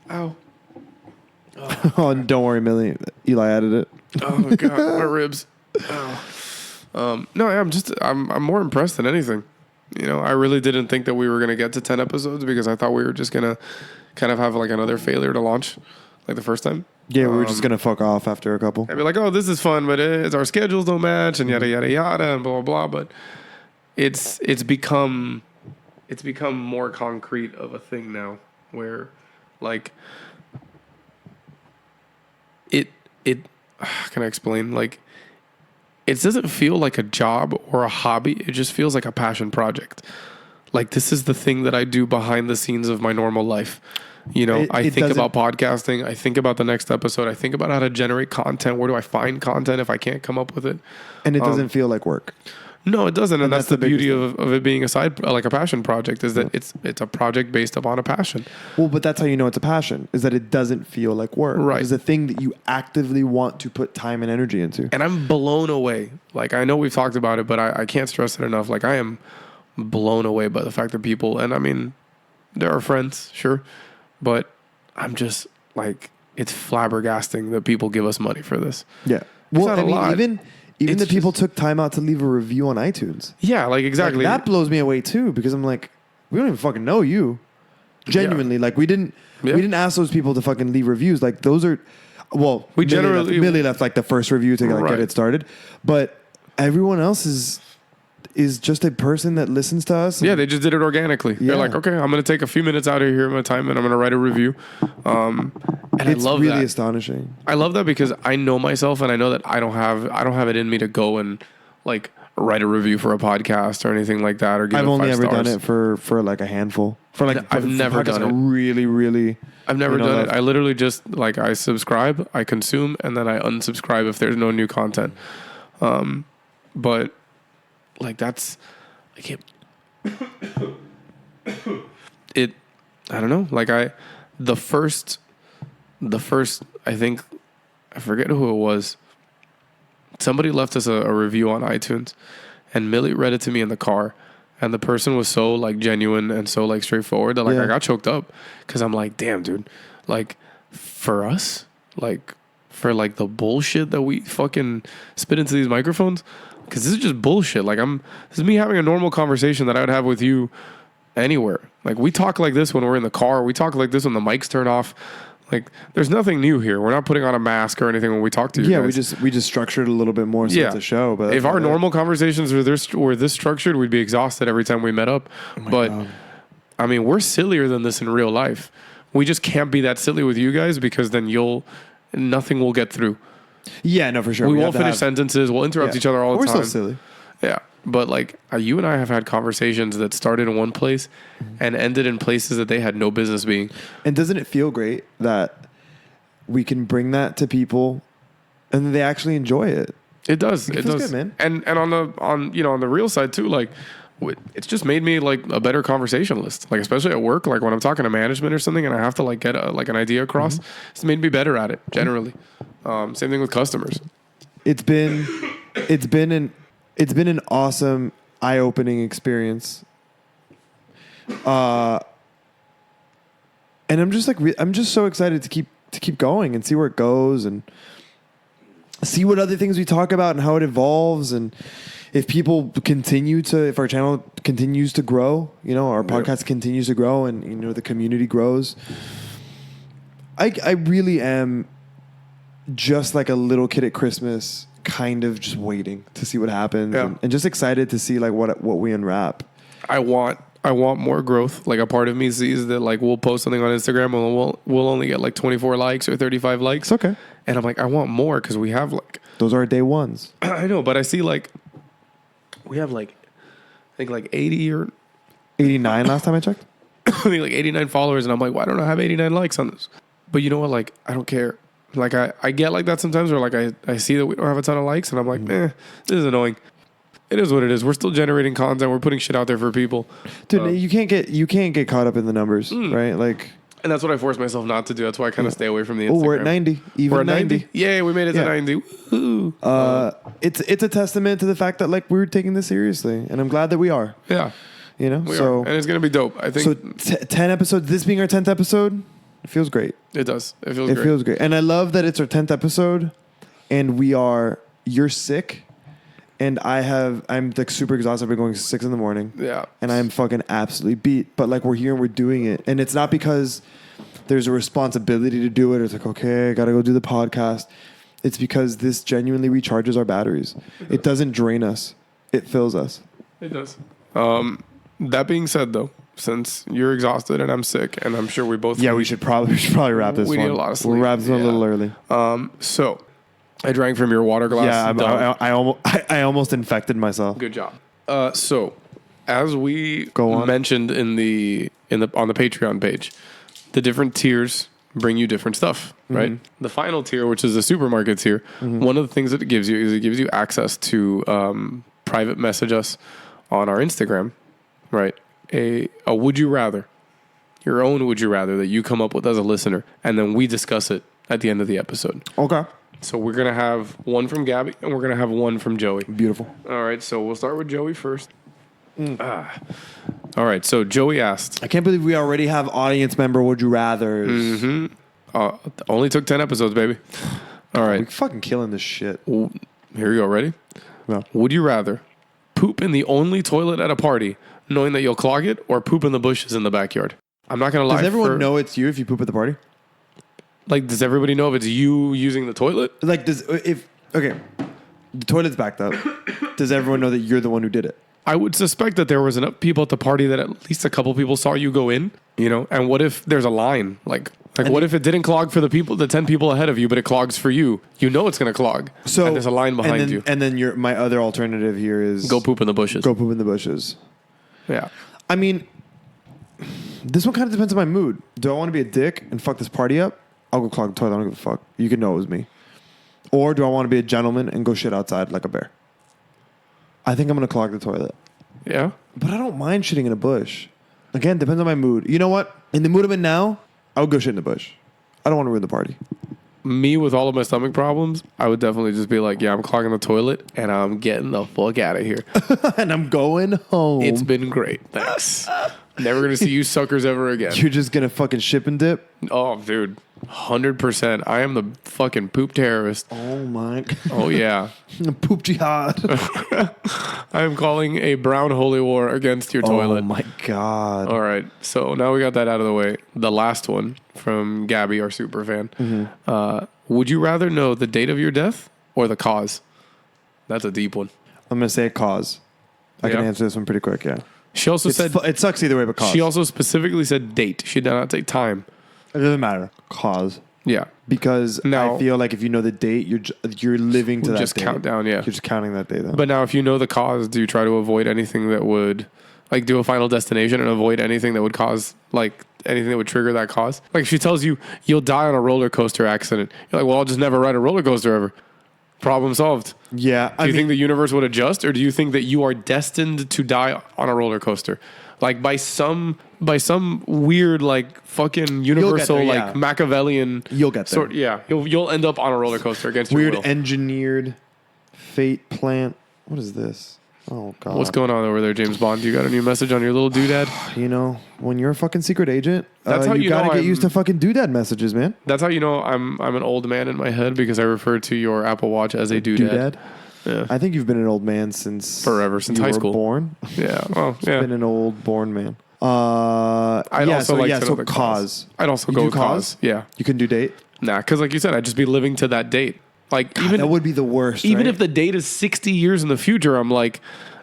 Ow. Oh, and don't worry, Millie. Eli added it. Oh my god, my ribs. Oh. No, I'm more impressed than anything. You know, I really didn't think that we were gonna get to 10 episodes because I thought we were just gonna kind of have like another failure to launch, like the first time. Yeah, we were just gonna fuck off after a couple. I'd be like, oh, this is fun, but our schedules don't match, and yada yada yada, and blah blah blah. But it's become more concrete of a thing now, where like it how can I explain? Like, it doesn't feel like a job or a hobby. It just feels like a passion project. Like, this is the thing that I do behind the scenes of my normal life. You know, I think about podcasting. I think about the next episode. I think about how to generate content. Where do I find content if I can't come up with it? And it doesn't feel like work. No, it doesn't. And that's the beauty of it being like a passion project, is that it's a project based upon a passion. Well, but that's how you know it's a passion, is that it doesn't feel like work. Right. It's a thing that you actively want to put time and energy into. And I'm blown away. Like, I know we've talked about it, but I can't stress it enough. Like, I am blown away by the fact that people, and I mean, there are friends, sure, but I'm just like, it's flabbergasting that people give us money for this. Yeah. Well, I mean, even the people took time out to leave a review on iTunes. Yeah, like, exactly. Like, that blows me away too, because I'm like, we don't even fucking know you. Genuinely, like, we didn't ask those people to fucking leave reviews. Like, those are, well, Millie left like the first review to like, get it started, but everyone else is just a person that listens to us. Yeah, they just did it organically. Yeah. They're like, okay, I'm going to take a few minutes out of here in my time, and I'm going to write a review. And it's I love really that. Astonishing. I love that because I know myself, and I know that I don't have it in me to go and like write a review for a podcast or anything like that, or give I've it only 5 ever stars. done it for like a handful. I've never done it. Really, really. I've never done it. I literally just like, I subscribe, I consume, and then I unsubscribe if there's no new content. But like, that's like it. I don't know. Like, the first, I think, I forget who it was. Somebody left us a review on iTunes, and Millie read it to me in the car. And the person was so like genuine and so like straightforward that like I got choked up, because I'm like, damn, dude, like, for us, like, for like the bullshit that we fucking spit into these microphones, because this is just bullshit. Like, this is me having a normal conversation that I would have with you anywhere. Like, we talk like this when we're in the car. We talk like this when the mics turn off. Like, there's nothing new here. We're not putting on a mask or anything when we talk to you. Yeah, guys. we just structured a little bit more so it's a show. But if our normal conversations were this structured, we'd be exhausted every time we met up. Oh, but God. I mean, we're sillier than this in real life. We just can't be that silly with you guys, because then nothing will get through. Yeah, no, for sure. We won't finish sentences. We'll interrupt each other all the time. We're so silly. Yeah. But like, you and I have had conversations that started in one place and ended in places that they had no business being. And doesn't it feel great that we can bring that to people and they actually enjoy it? It does. It feels good, man. And on the real side too, like, it's just made me like a better conversationalist. Like especially at work, like when I'm talking to management or something, and I have to like get like an idea across. It's made me better at it generally. Same thing with customers. It's been an awesome, eye-opening experience. And I'm just like I'm just so excited to keep going and see where it goes and see what other things we talk about and how it evolves, and if if our channel continues to grow, our podcast continues to grow, and the community grows. I really am just like a little kid at Christmas, kind of just waiting to see what happens, and just excited to see like what we unwrap. I want more growth. Like a part of me sees that like we'll post something on Instagram and we'll only get like 24 likes or 35 likes. It's okay. And I'm like, I want more because we have like those are day ones. I know, but I see like we have like I think like 80 or 89 last time I checked. I think like 89 followers, and I'm like, why don't I have 89 likes on this? But you know what? Like I don't care. Like I get like that sometimes, where like I see that we don't have a ton of likes, and I'm like, this is annoying. It is what it is. We're still generating content. We're putting shit out there for people. Dude, you can't get caught up in the numbers, right? Like, and that's what I force myself not to do. That's why I kind of stay away from the Instagram. Oh, we're at 90. Even we're at 90. Yay, we made it to 90. Woo-hoo. It's a testament to the fact that like we're taking this seriously, and I'm glad that we are. Yeah. We are. And it's going to be dope. I think so 10 episodes, this being our 10th episode, it feels great. It does. It feels great. And I love that it's our 10th episode, and you're sick. And I'm like super exhausted. I've been going 6 a.m. Yeah. And I'm fucking absolutely beat. But like we're here and we're doing it. And it's not because there's a responsibility to do it. It's like, okay, I got to go do the podcast. It's because this genuinely recharges our batteries. It doesn't drain us. It fills us. It does. That being said, though, since you're exhausted and I'm sick, and I'm sure we both... Yeah, we should probably wrap this one. We need a lot of sleep. We'll wrap this one a little early. So... I drank from your water glass. Yeah, I almost infected myself. Good job. So, as we mentioned on the Patreon page, the different tiers bring you different stuff, right? The final tier, which is the supermarket tier, one of the things that it gives you is it gives you access to private message us on our Instagram, right? A would you rather, your own would you rather that you come up with as a listener, and then we discuss it at the end of the episode. Okay. So we're going to have one from Gabby, and we're going to have one from Joey. Beautiful. All right, so we'll start with Joey first. All right, so Joey asked. I can't believe we already have audience member would you rathers. Only took 10 episodes, baby. All right. We're fucking killing this shit. Here you go. Ready? No. Would you rather poop in the only toilet at a party, knowing that you'll clog it, or poop in the bushes in the backyard? I'm not going to lie. Does everyone know it's you if you poop at the party? Like, does everybody know if it's you using the toilet? Like, the toilet's backed up. Does everyone know that you're the one who did it? I would suspect that there was enough people at the party that at least a couple people saw you go in, And what if there's a line? Like what if it didn't clog for the 10 people ahead of you, but it clogs for you? You know it's going to clog. So and there's a line behind you. And then my other alternative here is go poop in the bushes. Go poop in the bushes. Yeah. I mean, this one kind of depends on my mood. Do I want to be a dick and fuck this party up? I'll go clog the toilet. I don't give a fuck. You can know it was me. Or do I want to be a gentleman and go shit outside like a bear? I think I'm going to clog the toilet. Yeah? But I don't mind shitting in a bush. Again, depends on my mood. You know what? In the mood I'm in now, I would go shit in the bush. I don't want to ruin the party. Me, with all of my stomach problems, I would definitely just be like, yeah, I'm clogging the toilet and I'm getting the fuck out of here. And I'm going home. It's been great. Thanks. Never going to see you suckers ever again. You're just going to fucking ship and dip? Oh, dude. 100%. I am the fucking poop terrorist. Oh, my. Oh, yeah. Poop jihad. I am calling a brown holy war against your toilet. Oh, my God. All right. So now we got that out of the way. The last one from Gabby, our super fan. Would you rather know the date of your death or the cause? That's a deep one. I'm going to say cause. I can answer this one pretty quick, yeah. She also said... it sucks either way, but cause. She also specifically said date. She did not say time. It doesn't matter. Cause. Yeah. Because now, I feel like if you know the date, you're living to that just date. Count down, yeah. You're just counting that day, then. But now if you know the cause, do you try to avoid anything that would... Like, do a final destination and avoid anything that would cause... Like, anything that would trigger that cause? Like, if she tells you, you'll die on a roller coaster accident. You're like, well, I'll just never ride a roller coaster ever. Problem solved. Yeah. Do you think the universe would adjust, or do you think that you are destined to die on a roller coaster? Like by some weird like fucking universal there, yeah. like Machiavellian You'll get there. Yeah, you'll end up on a roller coaster against your weird will. engineered fate plant. What is this? Oh god. What's going on over there, James Bond? You got a new message on your little doodad? You know, when you're a fucking secret agent, That's how you gotta know get I'm- used to fucking doodad messages, man. That's how you know I'm an old man in my head, because I refer to your Apple Watch as a doodad. Doodad. Yeah. I think you've been an old man since Forever, since you high were school. Born. Yeah. Oh, yeah. Been an old born man. I'd also like to know so the cause. I'd also You go do with cause. Yeah. You can do date. Nah, because like you said, I'd just be living to that date. Like even That would be the worst. even right? if the date is 60 years in the future, I'm like,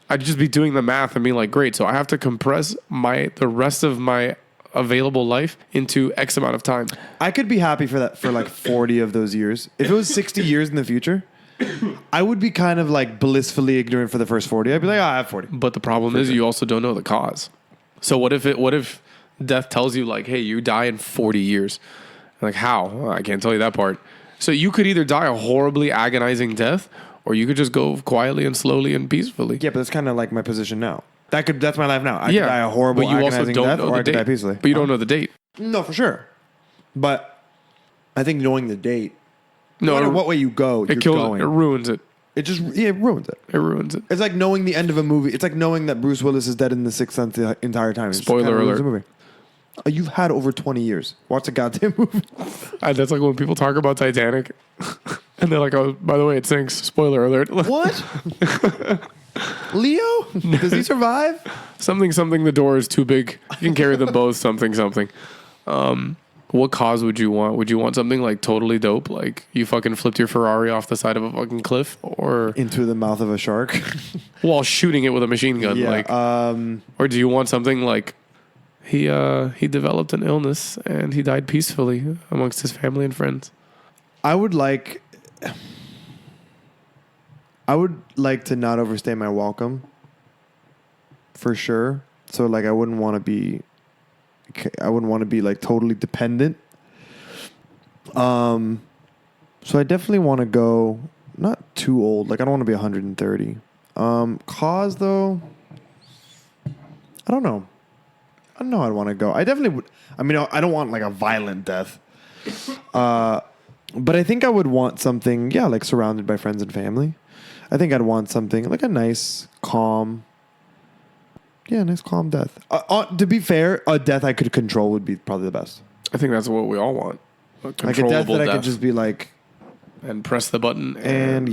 I'd just be doing the math and being like, great. So I have to compress the rest of my available life into X amount of time. I could be happy for that for like 40 of those years. If it was 60 years in the future, I would be kind of like blissfully ignorant for the first 40. I'd be like, I have 40. But the problem is you also don't know the cause. So what if death tells you like, hey, you die in 40 years? Like how? Well, I can't tell you that part. So you could either die a horribly agonizing death, or you could just go quietly and slowly and peacefully. Yeah, but that's kind of like my position now. That's my life now. I could die a horrible, but you also agonizing don't death, know or the I could die date. peacefully. But you don't know the date. No, for sure. But I think knowing the date, no No, matter what way you go, you're it kills going. it. It ruins it. It just it ruins it. It ruins it. It's like knowing the end of a movie. It's like knowing that Bruce Willis is dead in The Sixth Sense the entire time. It just Spoiler kinda ruins alert. the movie. You've had over 20 years. Watch the goddamn movie. That's like when people talk about Titanic, and they're like, "Oh, by the way, it sinks." Spoiler alert. What? Leo? Does he survive? something. The door is too big. You can carry them both. Something. What cause would you want? Would you want something like totally dope, like you fucking flipped your Ferrari off the side of a fucking cliff, or Into the mouth of a shark. while shooting it with a machine gun? Yeah. Like, or do you want something like he developed an illness and he died peacefully amongst his family and friends? I would like to not overstay my welcome. For sure. So like I wouldn't want to be like totally dependent. So I definitely want to go not too old. Like I don't want to be 130. Cause though, I don't know. I'd want to go. I definitely would. I mean, I don't want like a violent death. But I think I would want something, yeah, like surrounded by friends and family. I think I'd want something like a nice, calm death. To be fair, a death I could control would be probably the best. I think that's what we all want. Like a death that I could just be like, and press the button. and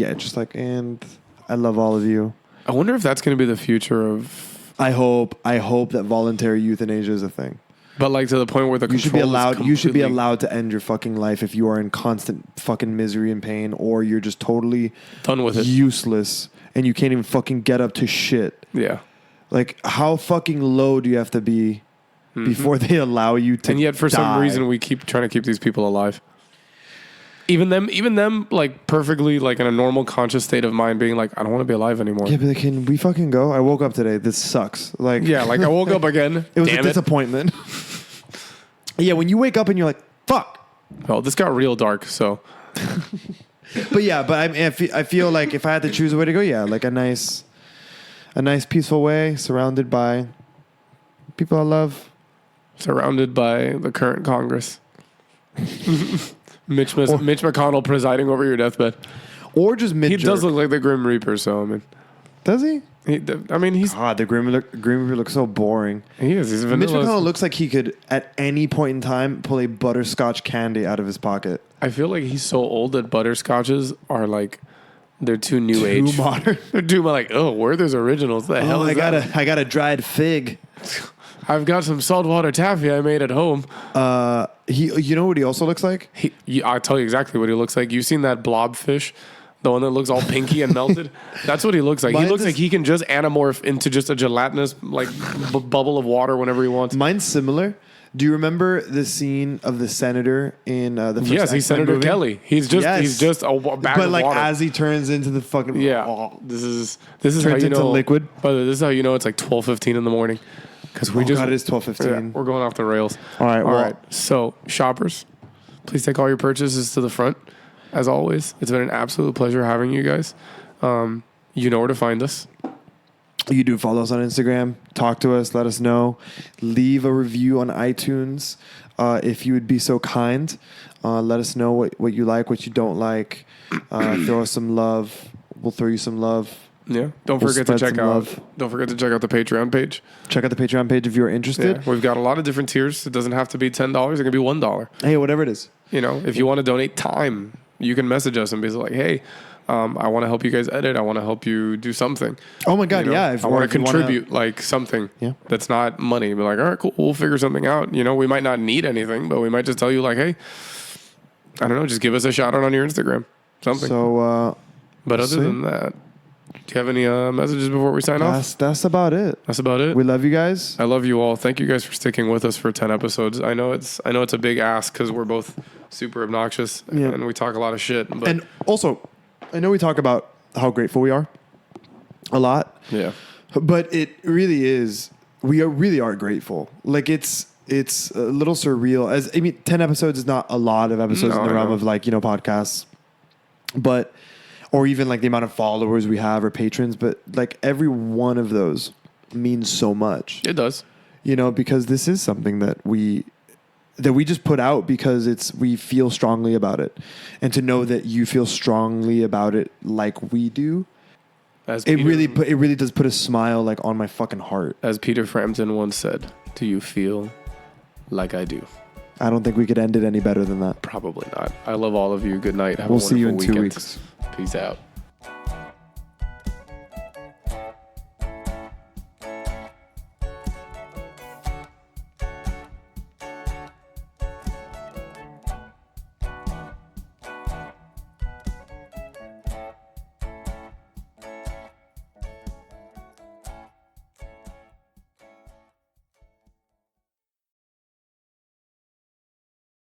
I love all of you. I wonder if that's going to be the future of. I hope that voluntary euthanasia is a thing. But like to the point where You should be allowed to end your fucking life if you are in constant fucking misery and pain, or you're just totally done with it, useless, and you can't even fucking get up to shit. Yeah. Like how fucking low do you have to be before they allow you to? And yet, for some die? reason, we keep trying to keep these people alive. Even them, like perfectly, like in a normal conscious state of mind, being like, I don't want to be alive anymore. Yeah, but like, can we fucking go? I woke up today. This sucks. Like, Yeah, like I woke up again. it was Damn a disappointment. Yeah, when you wake up and you're like, fuck. Well, this got real dark. So, But yeah, but I mean, I feel like if I had to choose a way to go, yeah, like a nice peaceful way, surrounded by people I love, surrounded by the current Congress. Mitch McConnell presiding over your deathbed. or just mid. He does look like the Grim Reaper, so I mean, Does he? He's God, the Grim Reaper looks so boring. he is. He's Mitch vanilla. McConnell looks like he could, at any point in time, pull a butterscotch candy out of his pocket. I feel like he's so old that butterscotches are like they're too new age. Too modern. They're too like, oh, Werther's Originals. The hell is that? I got a dried fig. I've got some saltwater taffy I made at home. You know what he also looks like? I'll tell you exactly what he looks like. You've seen that blobfish? The one that looks all pinky and melted? That's what he looks like. He looks like he can just anamorph into just a gelatinous like bubble of water whenever he wants. Mine's similar. Do you remember the scene of the senator in the first Yes, he's X-Men Senator movie? Kelly. He's just a bag but of like water. as he turns into the fucking This is how turns you into know liquid. By the way, this is how you know it's like 12:15 in the morning because we God, it is 12:15. Yeah, we're going off the rails. All right, all right. So shoppers, please take all your purchases to the front. as always, it's been an absolute pleasure having you guys. You know where to find us. You do follow us on Instagram. Talk to us. Let us know. Leave a review on iTunes if you would be so kind. Let us know what you like, what you don't like. Throw us some love. We'll throw you some love. Yeah. Don't forget to check out the Patreon page. Check out the Patreon page if you're interested. Yeah, we've got a lot of different tiers. It doesn't have to be $10. It can be $1. Hey, whatever it is. You know, if you want to donate time, you can message us and be like, hey, I want to help you guys edit. I want to help you do something. Oh my God, you know, yeah. I want to contribute like something that's not money. Be like, all right, cool. We'll figure something out. You know, we might not need anything, but we might just tell you like, hey, I don't know, just give us a shout out on your Instagram. Something. So, but other than that, do you have any messages before we sign off? That's about it. That's about it. We love you guys. I love you all. Thank you guys for sticking with us for 10 episodes. I know it's a big ask because we're both super obnoxious and we talk a lot of shit. But and also, I know we talk about how grateful we are a lot. Yeah. But it really is. We really are grateful. Like it's a little surreal. 10 episodes is not a lot of episodes in the realm of like, podcasts, but or even like the amount of followers we have or patrons, but like every one of those means so much. It does. Because this is something that we just put out because we feel strongly about it. And to know that you feel strongly about it like we do, it really does put a smile like on my fucking heart. As Peter Frampton once said, do you feel like I do? I don't think we could end it any better than that. Probably not. I love all of you. Good night. Have a we'll see you in wonderful 2 weekend. weeks. Peace out.